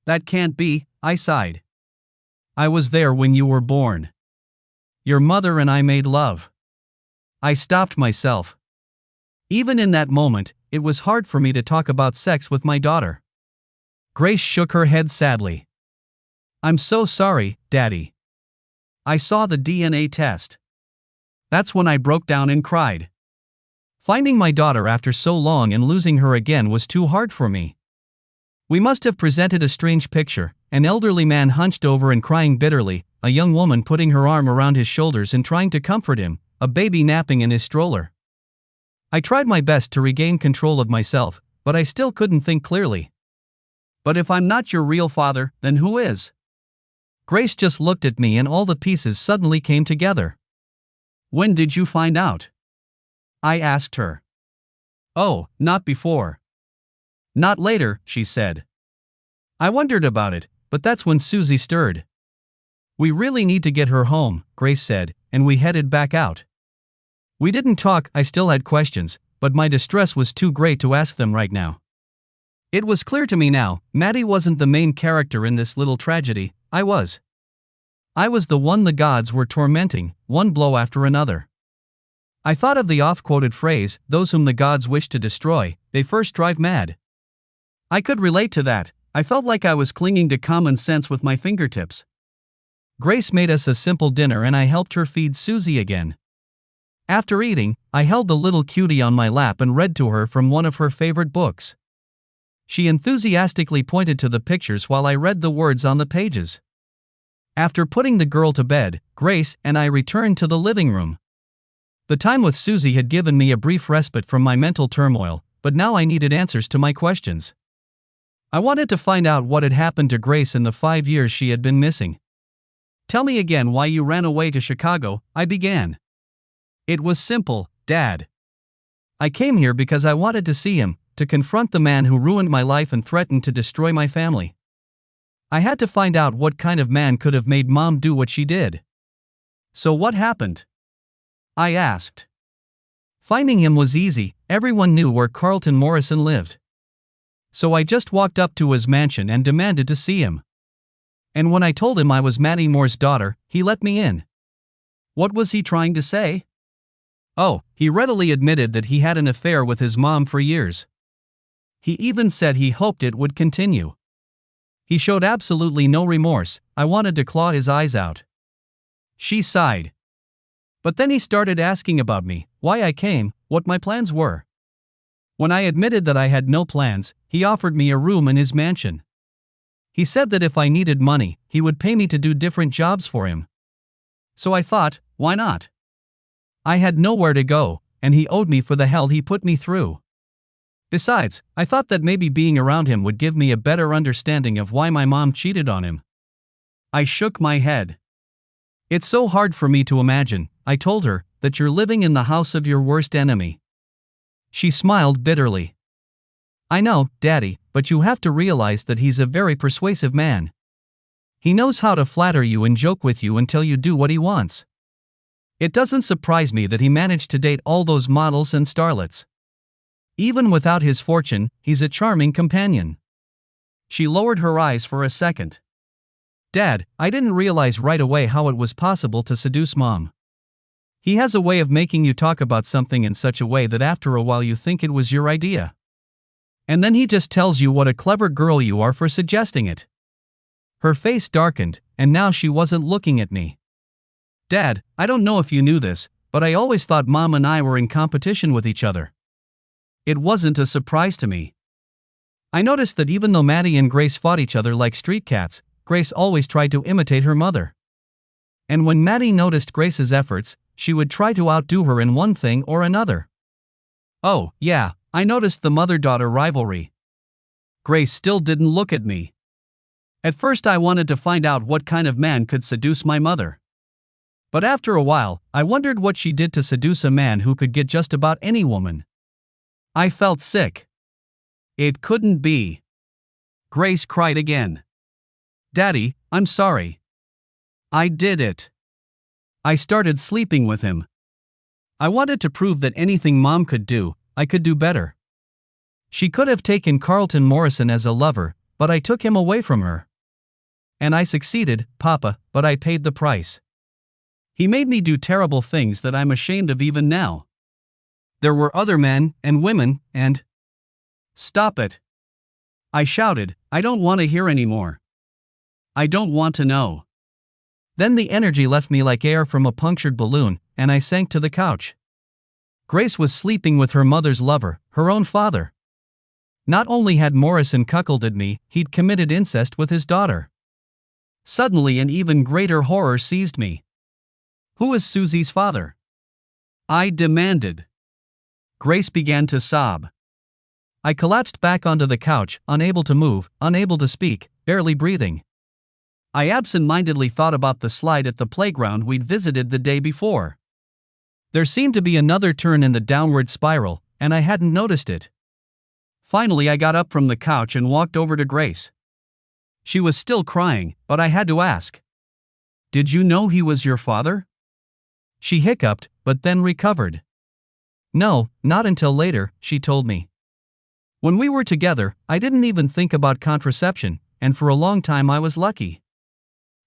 "That can't be," I sighed. "I was there when you were born. Your mother and I made love." I stopped myself. Even in that moment, it was hard for me to talk about sex with my daughter. Grace shook her head sadly. "I'm so sorry, Daddy. I saw the DNA test." That's when I broke down and cried. Finding my daughter after so long and losing her again was too hard for me. We must have presented a strange picture: an elderly man hunched over and crying bitterly, a young woman putting her arm around his shoulders and trying to comfort him, a baby napping in his stroller. I tried my best to regain control of myself, but I still couldn't think clearly. "But if I'm not your real father, then who is?" Grace just looked at me and all the pieces suddenly came together. "When did you find out?" I asked her. "Oh, not before." "Not later," she said. I wondered about it, but that's when Susie stirred. "We really need to get her home," Grace said, and we headed back out. We didn't talk. I still had questions, but my distress was too great to ask them right now. It was clear to me now, Maddie wasn't the main character in this little tragedy, I was. I was the one the gods were tormenting, one blow after another. I thought of the oft-quoted phrase, "Those whom the gods wish to destroy, they first drive mad." I could relate to that. I felt like I was clinging to common sense with my fingertips. Grace made us a simple dinner and I helped her feed Susie again. After eating, I held the little cutie on my lap and read to her from one of her favorite books. She enthusiastically pointed to the pictures while I read the words on the pages. After putting the girl to bed, Grace and I returned to the living room. The time with Susie had given me a brief respite from my mental turmoil, but now I needed answers to my questions. I wanted to find out what had happened to Grace in the 5 years she had been missing. "Tell me again why you ran away to Chicago," I began. "It was simple, Dad. I came here because I wanted to see him, to confront the man who ruined my life and threatened to destroy my family. I had to find out what kind of man could have made Mom do what she did." "So what happened?" I asked. Finding him was easy. Everyone knew where Carlton Morrison lived. So I just walked up to his mansion and demanded to see him. And when I told him I was Maddie Moore's daughter, he let me in. What was he trying to say? Oh, he readily admitted that he had an affair with his mom for years. He even said he hoped it would continue. He showed absolutely no remorse. I wanted to claw his eyes out. She sighed. But then he started asking about me, why I came, what my plans were. When I admitted that I had no plans, he offered me a room in his mansion. He said that if I needed money, he would pay me to do different jobs for him. So I thought, why not? I had nowhere to go, and he owed me for the hell he put me through. Besides, I thought that maybe being around him would give me a better understanding of why my mom cheated on him. I shook my head. It's so hard for me to imagine, I told her, that you're living in the house of your worst enemy. She smiled bitterly. I know, Daddy, but you have to realize that he's a very persuasive man. He knows how to flatter you and joke with you until you do what he wants. It doesn't surprise me that he managed to date all those models and starlets. Even without his fortune, he's a charming companion. She lowered her eyes for a second. Dad, I didn't realize right away how it was possible to seduce Mom. He has a way of making you talk about something in such a way that after a while you think it was your idea. And then he just tells you what a clever girl you are for suggesting it. Her face darkened, and now she wasn't looking at me. Dad, I don't know if you knew this, but I always thought Mom and I were in competition with each other. It wasn't a surprise to me. I noticed that even though Maddie and Grace fought each other like street cats, Grace always tried to imitate her mother. And when Maddie noticed Grace's efforts, she would try to outdo her in one thing or another. Oh, yeah, I noticed the mother-daughter rivalry. Grace still didn't look at me. At first I wanted to find out what kind of man could seduce my mother. But after a while, I wondered what she did to seduce a man who could get just about any woman. I felt sick. It couldn't be. Grace cried again. Daddy, I'm sorry. I did it. I started sleeping with him. I wanted to prove that anything Mom could do, I could do better. She could have taken Carlton Morrison as a lover, but I took him away from her. And I succeeded, Papa, but I paid the price. He made me do terrible things that I'm ashamed of even now. There were other men and women, and... Stop it. I shouted, I don't want to hear anymore. I don't want to know. Then the energy left me like air from a punctured balloon, and I sank to the couch. Grace was sleeping with her mother's lover, her own father. Not only had Morrison cuckolded me, he'd committed incest with his daughter. Suddenly an even greater horror seized me. Who is Susie's father? I demanded. Grace began to sob. I collapsed back onto the couch, unable to move, unable to speak, barely breathing. I absent-mindedly thought about the slide at the playground we'd visited the day before. There seemed to be another turn in the downward spiral, and I hadn't noticed it. Finally I got up from the couch and walked over to Grace. She was still crying, but I had to ask. Did you know he was your father? She hiccuped, but then recovered. No, not until later, she told me. When we were together, I didn't even think about contraception, and for a long time I was lucky.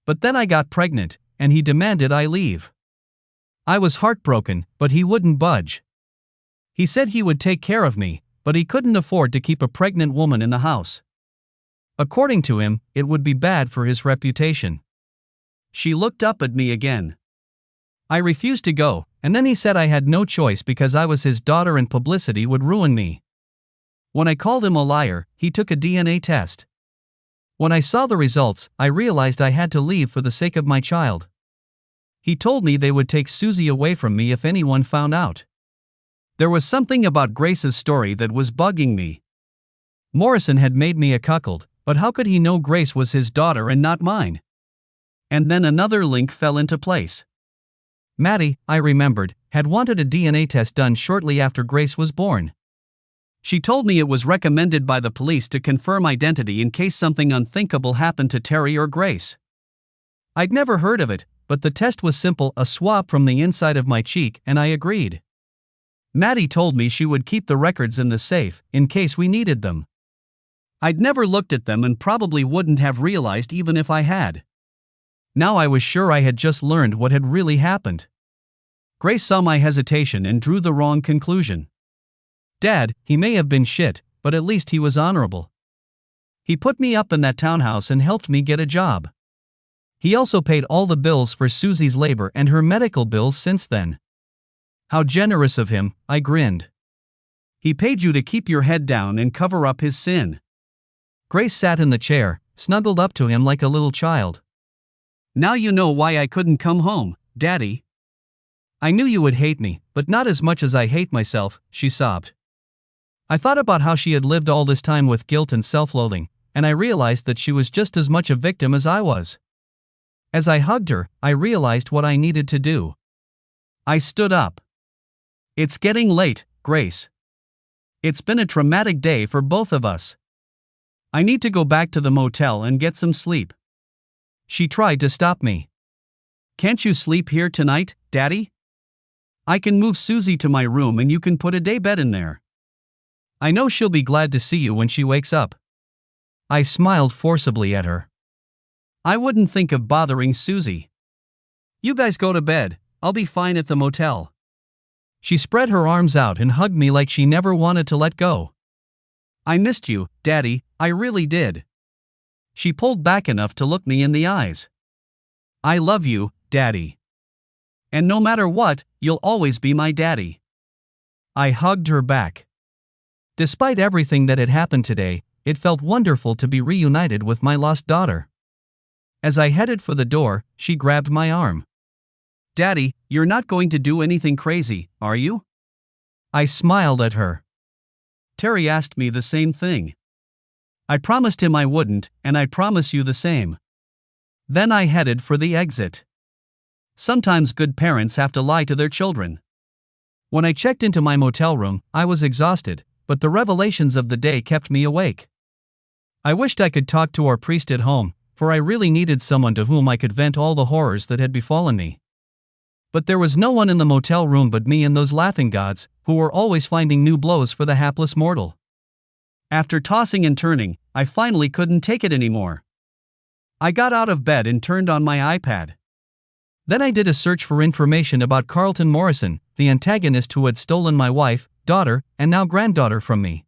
But then I got pregnant, and he demanded I leave. I was heartbroken, but he wouldn't budge. He said he would take care of me, but he couldn't afford to keep a pregnant woman in the house. According to him, it would be bad for his reputation. She looked up at me again. I refused to go, and then he said I had no choice because I was his daughter and publicity would ruin me. When I called him a liar, he took a DNA test. When I saw the results, I realized I had to leave for the sake of my child. He told me they would take Susie away from me if anyone found out. There was something about Grace's story that was bugging me. Morrison had made me a cuckold, but how could he know Grace was his daughter and not mine? And then another link fell into place. Maddie, I remembered, had wanted a DNA test done shortly after Grace was born. She told me it was recommended by the police to confirm identity in case something unthinkable happened to Terry or Grace. I'd never heard of it, but the test was simple, a swab from the inside of my cheek, and I agreed. Maddie told me she would keep the records in the safe, in case we needed them. I'd never looked at them and probably wouldn't have realized even if I had. Now I was sure I had just learned what had really happened. Grace saw my hesitation and drew the wrong conclusion. Dad, he may have been shit, but at least he was honorable. He put me up in that townhouse and helped me get a job. He also paid all the bills for Susie's labor and her medical bills since then. How generous of him, I grinned. He paid you to keep your head down and cover up his sin. Grace sat in the chair, snuggled up to him like a little child. Now you know why I couldn't come home, Daddy. I knew you would hate me, but not as much as I hate myself, she sobbed. I thought about how she had lived all this time with guilt and self-loathing, and I realized that she was just as much a victim as I was. As I hugged her, I realized what I needed to do. I stood up. It's getting late, Grace. It's been a traumatic day for both of us. I need to go back to the motel and get some sleep. She tried to stop me. Can't you sleep here tonight, Daddy? I can move Susie to my room and you can put a daybed in there. I know she'll be glad to see you when she wakes up. I smiled forcibly at her. I wouldn't think of bothering Susie. You guys go to bed, I'll be fine at the motel. She spread her arms out and hugged me like she never wanted to let go. I missed you, Daddy, I really did. She pulled back enough to look me in the eyes. I love you, Daddy. And no matter what, you'll always be my daddy. I hugged her back. Despite everything that had happened today, it felt wonderful to be reunited with my lost daughter. As I headed for the door, she grabbed my arm. Daddy, you're not going to do anything crazy, are you? I smiled at her. Terry asked me the same thing. I promised him I wouldn't, and I promise you the same. Then I headed for the exit. Sometimes good parents have to lie to their children. When I checked into my motel room, I was exhausted, but the revelations of the day kept me awake. I wished I could talk to our priest at home, for I really needed someone to whom I could vent all the horrors that had befallen me. But there was no one in the motel room but me and those laughing gods, who were always finding new blows for the hapless mortal. After tossing and turning, I finally couldn't take it anymore. I got out of bed and turned on my iPad. Then I did a search for information about Carlton Morrison, the antagonist who had stolen my wife, daughter, and now granddaughter from me.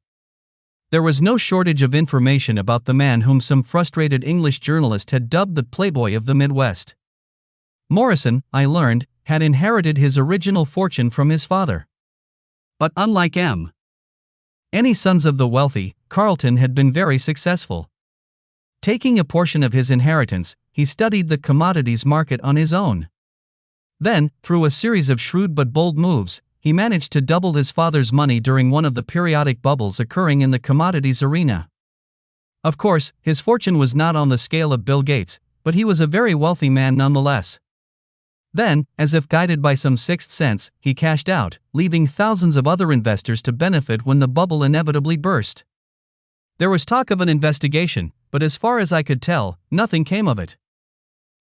There was no shortage of information about the man whom some frustrated English journalist had dubbed the Playboy of the Midwest. Morrison, I learned, had inherited his original fortune from his father. But unlike any sons of the wealthy, Carlton had been very successful. Taking a portion of his inheritance, he studied the commodities market on his own. Then, through a series of shrewd but bold moves, he managed to double his father's money during one of the periodic bubbles occurring in the commodities arena. Of course, his fortune was not on the scale of Bill Gates, but he was a very wealthy man nonetheless. Then, as if guided by some sixth sense, he cashed out, leaving thousands of other investors to benefit when the bubble inevitably burst. There was talk of an investigation, but as far as I could tell, nothing came of it.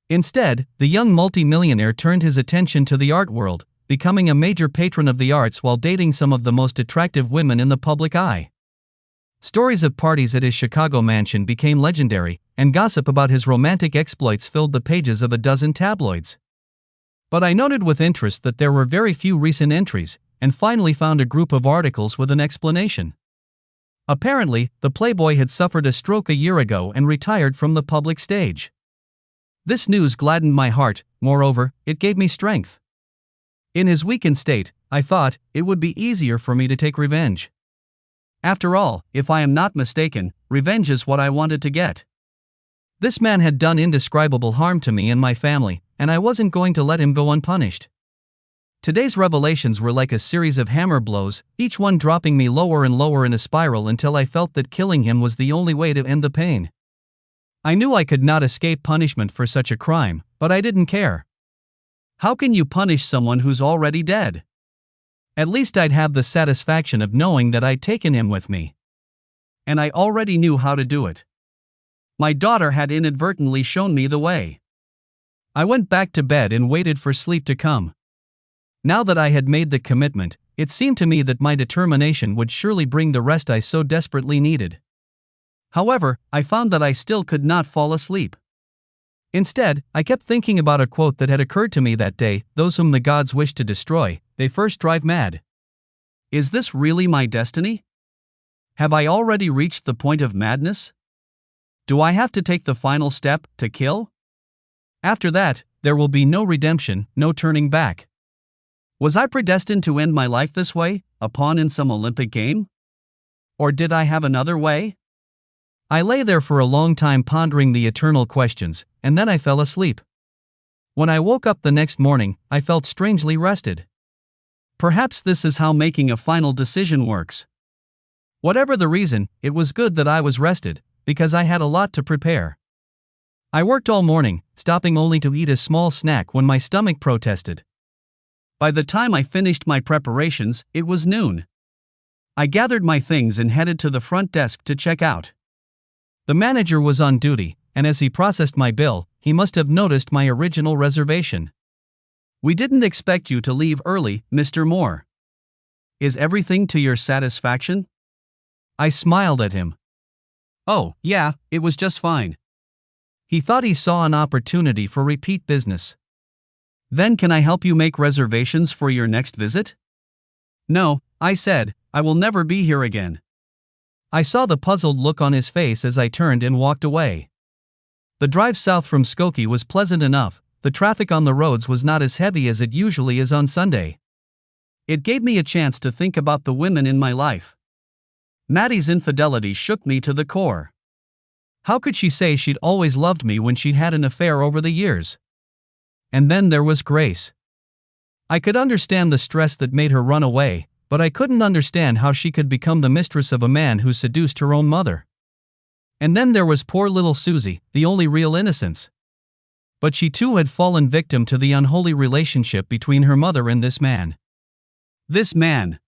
Instead, the young multimillionaire turned his attention to the art world, becoming a major patron of the arts while dating some of the most attractive women in the public eye. Stories of parties at his Chicago mansion became legendary, and gossip about his romantic exploits filled the pages of a dozen tabloids. But I noted with interest that there were very few recent entries, and finally found a group of articles with an explanation. Apparently, the Playboy had suffered a stroke a year ago and retired from the public stage. This news gladdened my heart, moreover, it gave me strength. In his weakened state, I thought, it would be easier for me to take revenge. After all, if I am not mistaken, revenge is what I wanted to get. This man had done indescribable harm to me and my family, and I wasn't going to let him go unpunished. Today's revelations were like a series of hammer blows, each one dropping me lower and lower in a spiral until I felt that killing him was the only way to end the pain. I knew I could not escape punishment for such a crime, but I didn't care. How can you punish someone who's already dead? At least I'd have the satisfaction of knowing that I'd taken him with me. And I already knew how to do it. My daughter had inadvertently shown me the way. I went back to bed and waited for sleep to come. Now that I had made the commitment, it seemed to me that my determination would surely bring the rest I so desperately needed. However, I found that I still could not fall asleep. Instead, I kept thinking about a quote that had occurred to me that day: "Those whom the gods wish to destroy, they first drive mad." Is this really my destiny? Have I already reached the point of madness? Do I have to take the final step, to kill? After that, there will be no redemption, no turning back. Was I predestined to end my life this way, a pawn in some Olympic game? Or did I have another way? I lay there for a long time pondering the eternal questions, and then I fell asleep. When I woke up the next morning, I felt strangely rested. Perhaps this is how making a final decision works. Whatever the reason, it was good that I was rested, because I had a lot to prepare. I worked all morning, stopping only to eat a small snack when my stomach protested. By the time I finished my preparations, it was noon. I gathered my things and headed to the front desk to check out. The manager was on duty, and as he processed my bill, he must have noticed my original reservation. "We didn't expect you to leave early, Mr. Moore. Is everything to your satisfaction?" I smiled at him. "Oh, yeah, it was just fine." He thought he saw an opportunity for repeat business. "Then can I help you make reservations for your next visit?" "No," I said, "I will never be here again." I saw the puzzled look on his face as I turned and walked away. The drive south from Skokie was pleasant enough. The traffic on the roads was not as heavy as it usually is on Sunday. It gave me a chance to think about the women in my life. Maddie's infidelity shook me to the core. How could she say she'd always loved me when she'd had an affair over the years? And then there was Grace. I could understand the stress that made her run away, but I couldn't understand how she could become the mistress of a man who seduced her own mother. And then there was poor little Susie, the only real innocence. But she too had fallen victim to the unholy relationship between her mother and this man. This man.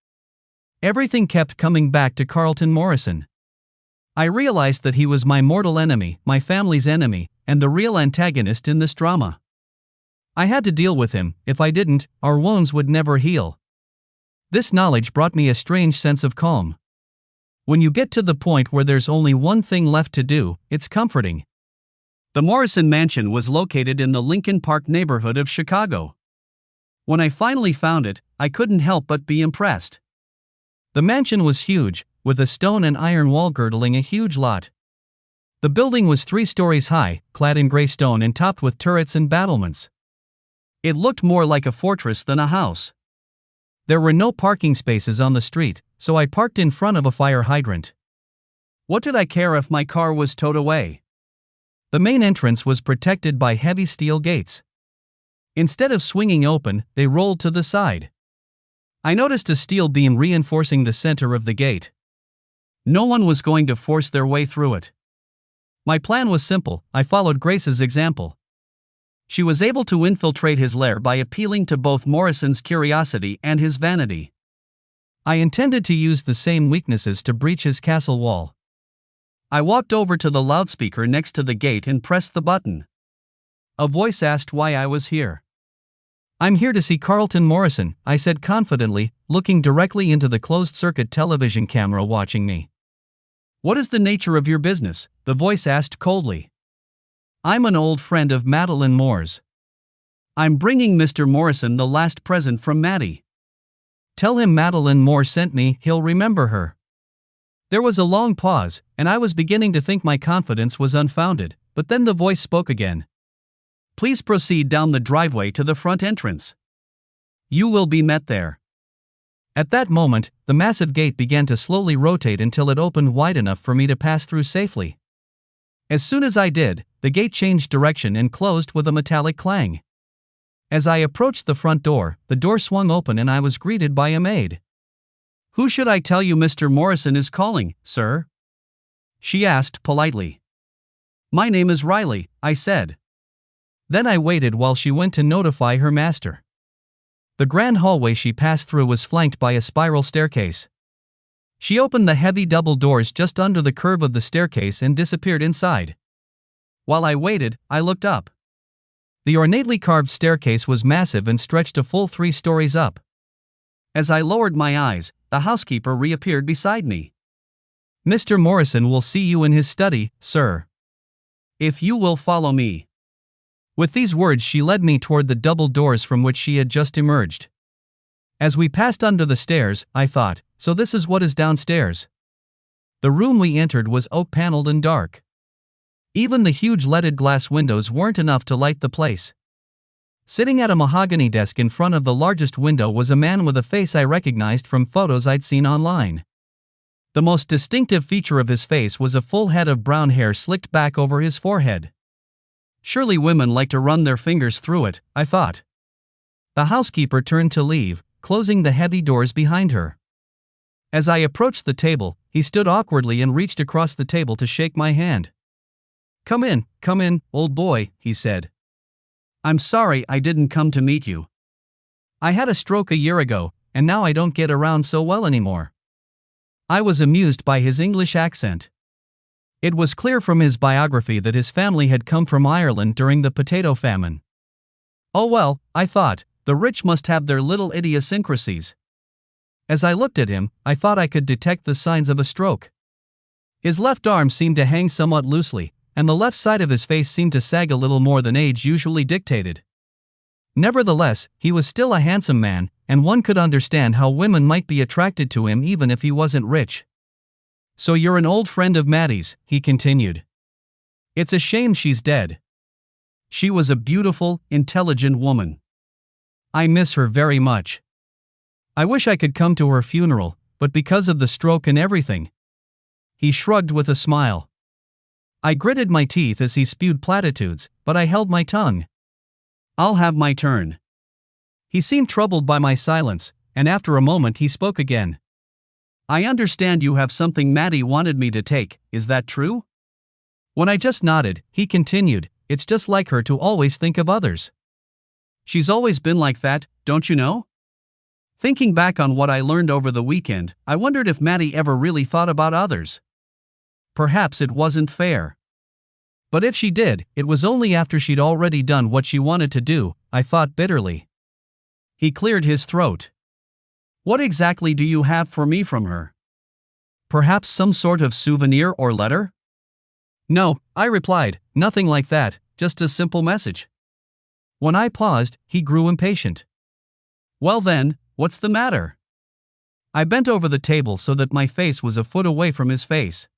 Everything kept coming back to Carlton Morrison. I realized that he was my mortal enemy, my family's enemy, and the real antagonist in this drama. I had to deal with him. If I didn't, our wounds would never heal. This knowledge brought me a strange sense of calm. When you get to the point where there's only one thing left to do, it's comforting. The Morrison mansion was located in the Lincoln Park neighborhood of Chicago. When I finally found it, I couldn't help but be impressed. The mansion was huge, with a stone and iron wall girdling a huge lot. The building was 3 stories high, clad in gray stone and topped with turrets and battlements. It looked more like a fortress than a house. There were no parking spaces on the street, so I parked in front of a fire hydrant. What did I care if my car was towed away? The main entrance was protected by heavy steel gates. Instead of swinging open, they rolled to the side. I noticed a steel beam reinforcing the center of the gate. No one was going to force their way through it. My plan was simple. I followed Grace's example. She was able to infiltrate his lair by appealing to both Morrison's curiosity and his vanity. I intended to use the same weaknesses to breach his castle wall. I walked over to the loudspeaker next to the gate and pressed the button. A voice asked why I was here. "I'm here to see Carlton Morrison," I said confidently, looking directly into the closed-circuit television camera watching me. "What is the nature of your business?" the voice asked coldly. "I'm an old friend of Madeline Moore's. I'm bringing Mr. Morrison the last present from Maddie. Tell him Madeline Moore sent me, he'll remember her." There was a long pause, and I was beginning to think my confidence was unfounded, but then the voice spoke again. "Please proceed down the driveway to the front entrance. You will be met there." At that moment, the massive gate began to slowly rotate until it opened wide enough for me to pass through safely. As soon as I did, the gate changed direction and closed with a metallic clang. As I approached the front door, the door swung open and I was greeted by a maid. "Who should I tell you Mr. Morrison is calling, sir?" she asked politely. "My name is Riley," I said. Then I waited while she went to notify her master. The grand hallway she passed through was flanked by a spiral staircase. She opened the heavy double doors just under the curve of the staircase and disappeared inside. While I waited, I looked up. The ornately carved staircase was massive and stretched a full 3 stories up. As I lowered my eyes, the housekeeper reappeared beside me. "Mr. Morrison will see you in his study, sir. If you will follow me." With these words she led me toward the double doors from which she had just emerged. As we passed under the stairs, I thought, so this is what is downstairs. The room we entered was oak-paneled and dark. Even the huge leaded glass windows weren't enough to light the place. Sitting at a mahogany desk in front of the largest window was a man with a face I recognized from photos I'd seen online. The most distinctive feature of his face was a full head of brown hair slicked back over his forehead. Surely women like to run their fingers through it, I thought. The housekeeper turned to leave, closing the heavy doors behind her. As I approached the table, he stood awkwardly and reached across the table to shake my hand. Come in, old boy, he said. I'm sorry I didn't come to meet you. I had a stroke a year ago, and now I don't get around so well anymore. I was amused by his English accent. It was clear from his biography that his family had come from Ireland during the potato famine. Oh well, I thought, the rich must have their little idiosyncrasies. As I looked at him, I thought I could detect the signs of a stroke. His left arm seemed to hang somewhat loosely, and the left side of his face seemed to sag a little more than age usually dictated. Nevertheless, he was still a handsome man, and one could understand how women might be attracted to him even if he wasn't rich. So you're an old friend of Maddie's, he continued. It's a shame she's dead. She was a beautiful, intelligent woman. I miss her very much. I wish I could come to her funeral, but because of the stroke and everything. He shrugged with a smile. I gritted my teeth as he spewed platitudes, but I held my tongue. I'll have my turn. He seemed troubled by my silence, and after a moment he spoke again. I understand you have something Maddie wanted me to take, is that true? When I just nodded, he continued, it's just like her to always think of others. She's always been like that, don't you know? Thinking back on what I learned over the weekend, I wondered if Maddie ever really thought about others. Perhaps it wasn't fair. But if she did, it was only after she'd already done what she wanted to do, I thought bitterly. He cleared his throat. What exactly do you have for me from her? Perhaps some sort of souvenir or letter? No, I replied, nothing like that, just a simple message. When I paused, he grew impatient. Well then, what's the matter? I bent over the table so that my face was a foot away from his face.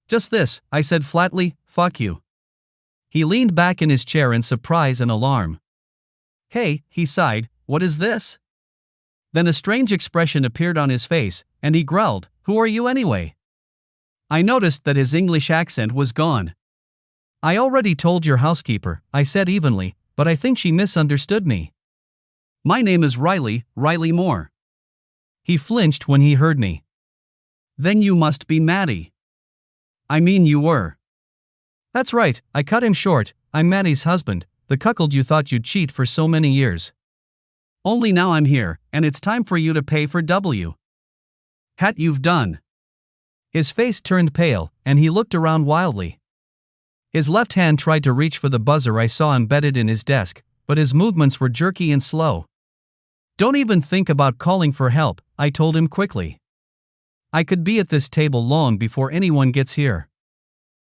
Just this, I said flatly, fuck you. He leaned back in his chair in surprise and alarm. Hey, he sighed, what is this? Then a strange expression appeared on his face, and he growled, who are you anyway? I noticed that his English accent was gone. I already told your housekeeper, I said evenly, but I think she misunderstood me. My name is Riley Moore. He flinched when he heard me. Then you must be Maddie. I mean you were. That's right, I cut him short, I'm Maddie's husband, the cuckold you thought you'd cheat for so many years. Only now I'm here, and it's time for you to pay for hat you've done. His face turned pale, and he looked around wildly. His left hand tried to reach for the buzzer I saw embedded in his desk, but his movements were jerky and slow. Don't even think about calling for help, I told him quickly. I could be at this table long before anyone gets here.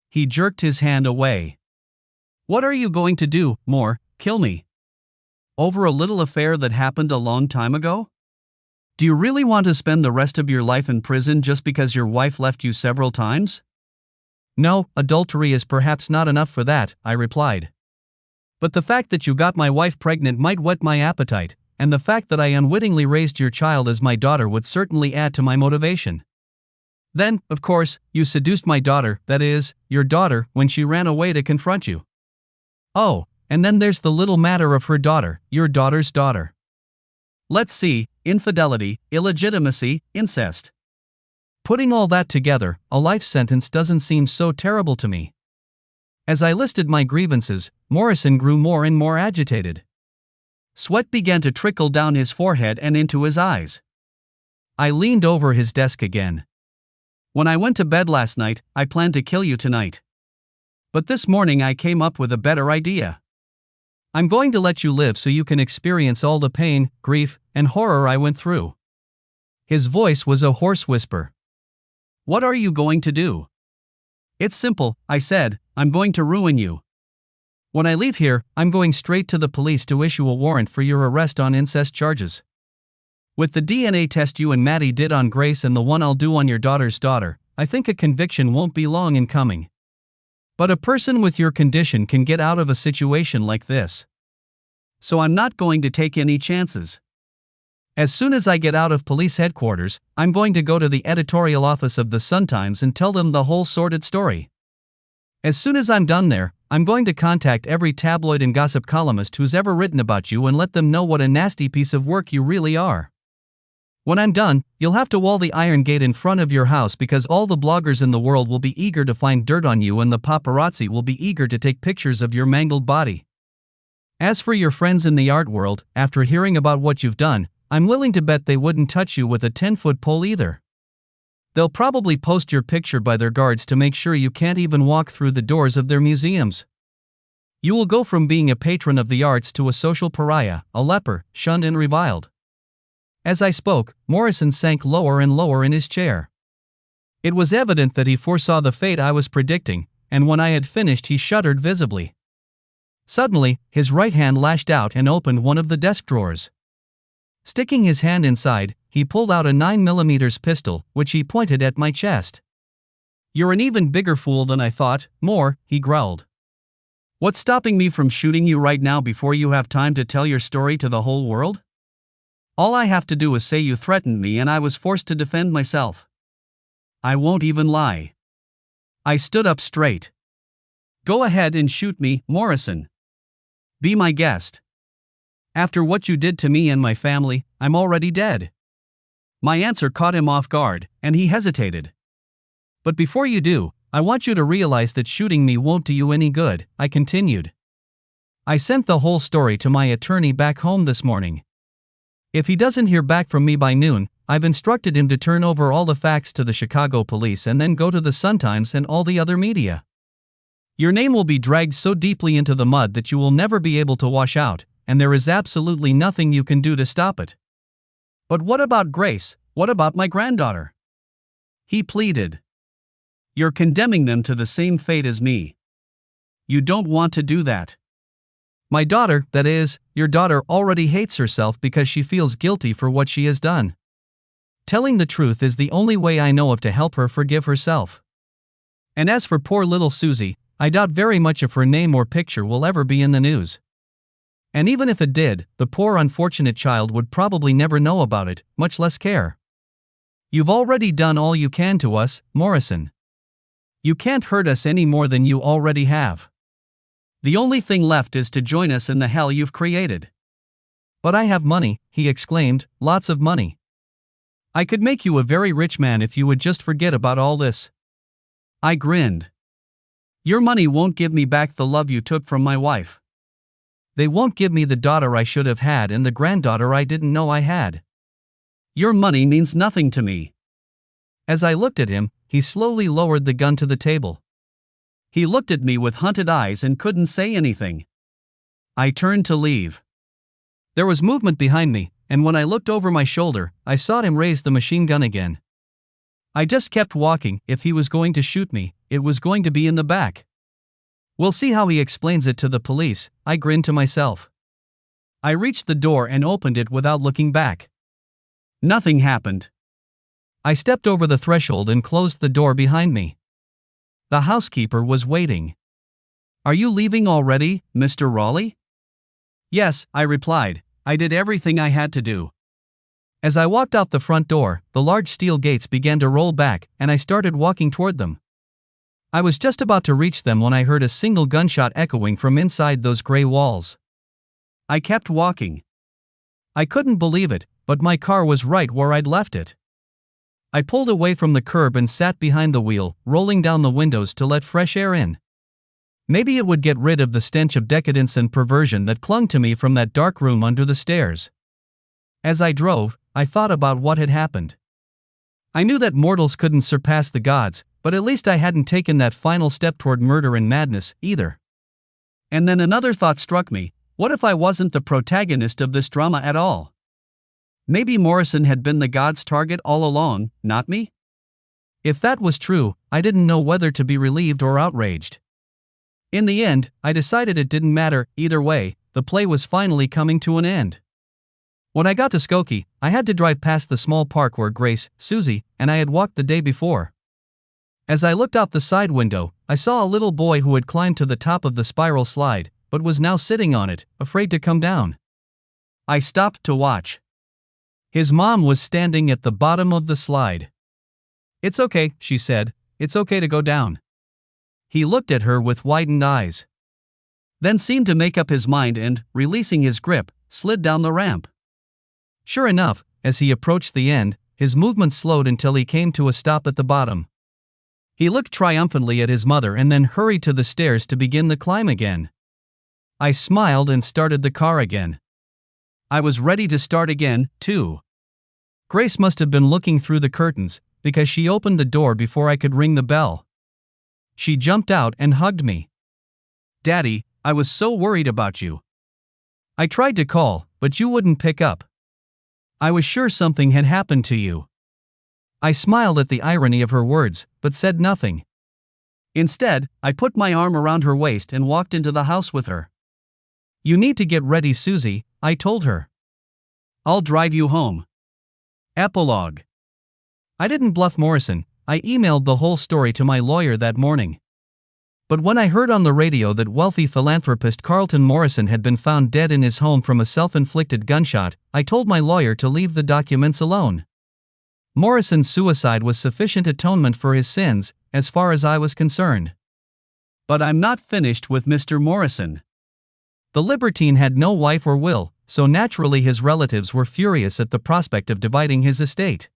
He jerked his hand away. What are you going to do, Moore, kill me? Over a little affair that happened a long time ago? Do you really want to spend the rest of your life in prison just because your wife left you several times? No, adultery is perhaps not enough for that, I replied. But the fact that you got my wife pregnant might whet my appetite, and the fact that I unwittingly raised your child as my daughter would certainly add to my motivation. Then, of course, you seduced my daughter, that is, your daughter, when she ran away to confront you. Oh, and then there's the little matter of her daughter, your daughter's daughter. Let's see, infidelity, illegitimacy, incest. Putting all that together, a life sentence doesn't seem so terrible to me. As I listed my grievances, Morrison grew more and more agitated. Sweat began to trickle down his forehead and into his eyes. I leaned over his desk again. When I went to bed last night, I planned to kill you tonight. But this morning I came up with a better idea. I'm going to let you live so you can experience all the pain, grief, and horror I went through. His voice was a hoarse whisper. What are you going to do? It's simple, I said, I'm going to ruin you. When I leave here, I'm going straight to the police to issue a warrant for your arrest on incest charges. With the DNA test you and Maddie did on Grace and the one I'll do on your daughter's daughter, I think a conviction won't be long in coming. But a person with your condition can get out of a situation like this. So I'm not going to take any chances. As soon as I get out of police headquarters, I'm going to go to the editorial office of the Sun-Times and tell them the whole sordid story. As soon as I'm done there, I'm going to contact every tabloid and gossip columnist who's ever written about you and let them know what a nasty piece of work you really are. When I'm done, you'll have to wall the iron gate in front of your house because all the bloggers in the world will be eager to find dirt on you and the paparazzi will be eager to take pictures of your mangled body. As for your friends in the art world, after hearing about what you've done, I'm willing to bet they wouldn't touch you with a 10-foot pole either. They'll probably post your picture by their guards to make sure you can't even walk through the doors of their museums. You will go from being a patron of the arts to a social pariah, a leper, shunned and reviled. As I spoke, Morrison sank lower and lower in his chair. It was evident that he foresaw the fate I was predicting, and when I had finished he shuddered visibly. Suddenly, his right hand lashed out and opened one of the desk drawers. Sticking his hand inside, he pulled out a 9mm pistol, which he pointed at my chest. "You're an even bigger fool than I thought, Moore," he growled. "What's stopping me from shooting you right now before you have time to tell your story to the whole world? All I have to do is say you threatened me and I was forced to defend myself. I won't even lie." I stood up straight. "Go ahead and shoot me, Morrison. Be my guest. After what you did to me and my family, I'm already dead." My answer caught him off guard, and he hesitated. "But before you do, I want you to realize that shooting me won't do you any good," I continued. "I sent the whole story to my attorney back home this morning. If he doesn't hear back from me by noon, I've instructed him to turn over all the facts to the Chicago police and then go to the Sun-Times and all the other media. Your name will be dragged so deeply into the mud that you will never be able to wash out, and there is absolutely nothing you can do to stop it." "But what about Grace? What about my granddaughter?" he pleaded. "You're condemning them to the same fate as me. You don't want to do that. My daughter, that is, your daughter, already hates herself because she feels guilty for what she has done. Telling the truth is the only way I know of to help her forgive herself. And as for poor little Susie, I doubt very much if her name or picture will ever be in the news. And even if it did, the poor unfortunate child would probably never know about it, much less care. You've already done all you can to us, Morrison. You can't hurt us any more than you already have. The only thing left is to join us in the hell you've created." "But I have money," he exclaimed, "lots of money. I could make you a very rich man if you would just forget about all this." I grinned. "Your money won't give me back the love you took from my wife. They won't give me the daughter I should have had and the granddaughter I didn't know I had. Your money means nothing to me." As I looked at him, he slowly lowered the gun to the table. He looked at me with hunted eyes and couldn't say anything. I turned to leave. There was movement behind me, and when I looked over my shoulder, I saw him raise the machine gun again. I just kept walking. If he was going to shoot me, it was going to be in the back. We'll see how he explains it to the police, I grinned to myself. I reached the door and opened it without looking back. Nothing happened. I stepped over the threshold and closed the door behind me. The housekeeper was waiting. "Are you leaving already, Mr. Raleigh?" "Yes," I replied. "I did everything I had to do." As I walked out the front door, the large steel gates began to roll back, and I started walking toward them. I was just about to reach them when I heard a single gunshot echoing from inside those gray walls. I kept walking. I couldn't believe it, but my car was right where I'd left it. I pulled away from the curb and sat behind the wheel, rolling down the windows to let fresh air in. Maybe it would get rid of the stench of decadence and perversion that clung to me from that dark room under the stairs. As I drove, I thought about what had happened. I knew that mortals couldn't surpass the gods, but at least I hadn't taken that final step toward murder and madness, either. And then another thought struck me: what if I wasn't the protagonist of this drama at all? Maybe Morrison had been the god's target all along, not me? If that was true, I didn't know whether to be relieved or outraged. In the end, I decided it didn't matter. Either way, the play was finally coming to an end. When I got to Skokie, I had to drive past the small park where Grace, Susie, and I had walked the day before. As I looked out the side window, I saw a little boy who had climbed to the top of the spiral slide, but was now sitting on it, afraid to come down. I stopped to watch. His mom was standing at the bottom of the slide. "It's okay," she said. "It's okay to go down." He looked at her with widened eyes. Then seemed to make up his mind and, releasing his grip, slid down the ramp. Sure enough, as he approached the end, his movements slowed until he came to a stop at the bottom. He looked triumphantly at his mother and then hurried to the stairs to begin the climb again. I smiled and started the car again. I was ready to start again, too. Grace must have been looking through the curtains, because she opened the door before I could ring the bell. She jumped out and hugged me. "Daddy, I was so worried about you. I tried to call, but you wouldn't pick up. I was sure something had happened to you." I smiled at the irony of her words, but said nothing. Instead, I put my arm around her waist and walked into the house with her. "You need to get ready, Susie," I told her. "I'll drive you home." Epilogue. I didn't bluff Morrison. I emailed the whole story to my lawyer that morning. But when I heard on the radio that wealthy philanthropist Carlton Morrison had been found dead in his home from a self-inflicted gunshot, I told my lawyer to leave the documents alone. Morrison's suicide was sufficient atonement for his sins, as far as I was concerned. But I'm not finished with Mr. Morrison. The libertine had no wife or will, so naturally his relatives were furious at the prospect of dividing his estate.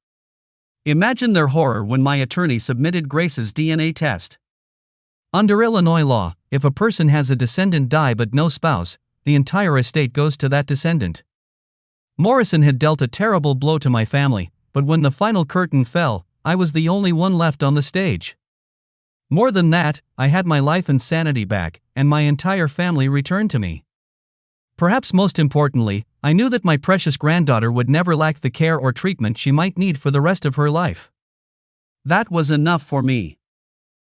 Imagine their horror when my attorney submitted Grace's DNA test. Under Illinois law, if a person has a descendant die but no spouse, the entire estate goes to that descendant. Morrison had dealt a terrible blow to my family, but when the final curtain fell, I was the only one left on the stage. More than that, I had my life and sanity back, and my entire family returned to me. Perhaps most importantly, I knew that my precious granddaughter would never lack the care or treatment she might need for the rest of her life. That was enough for me.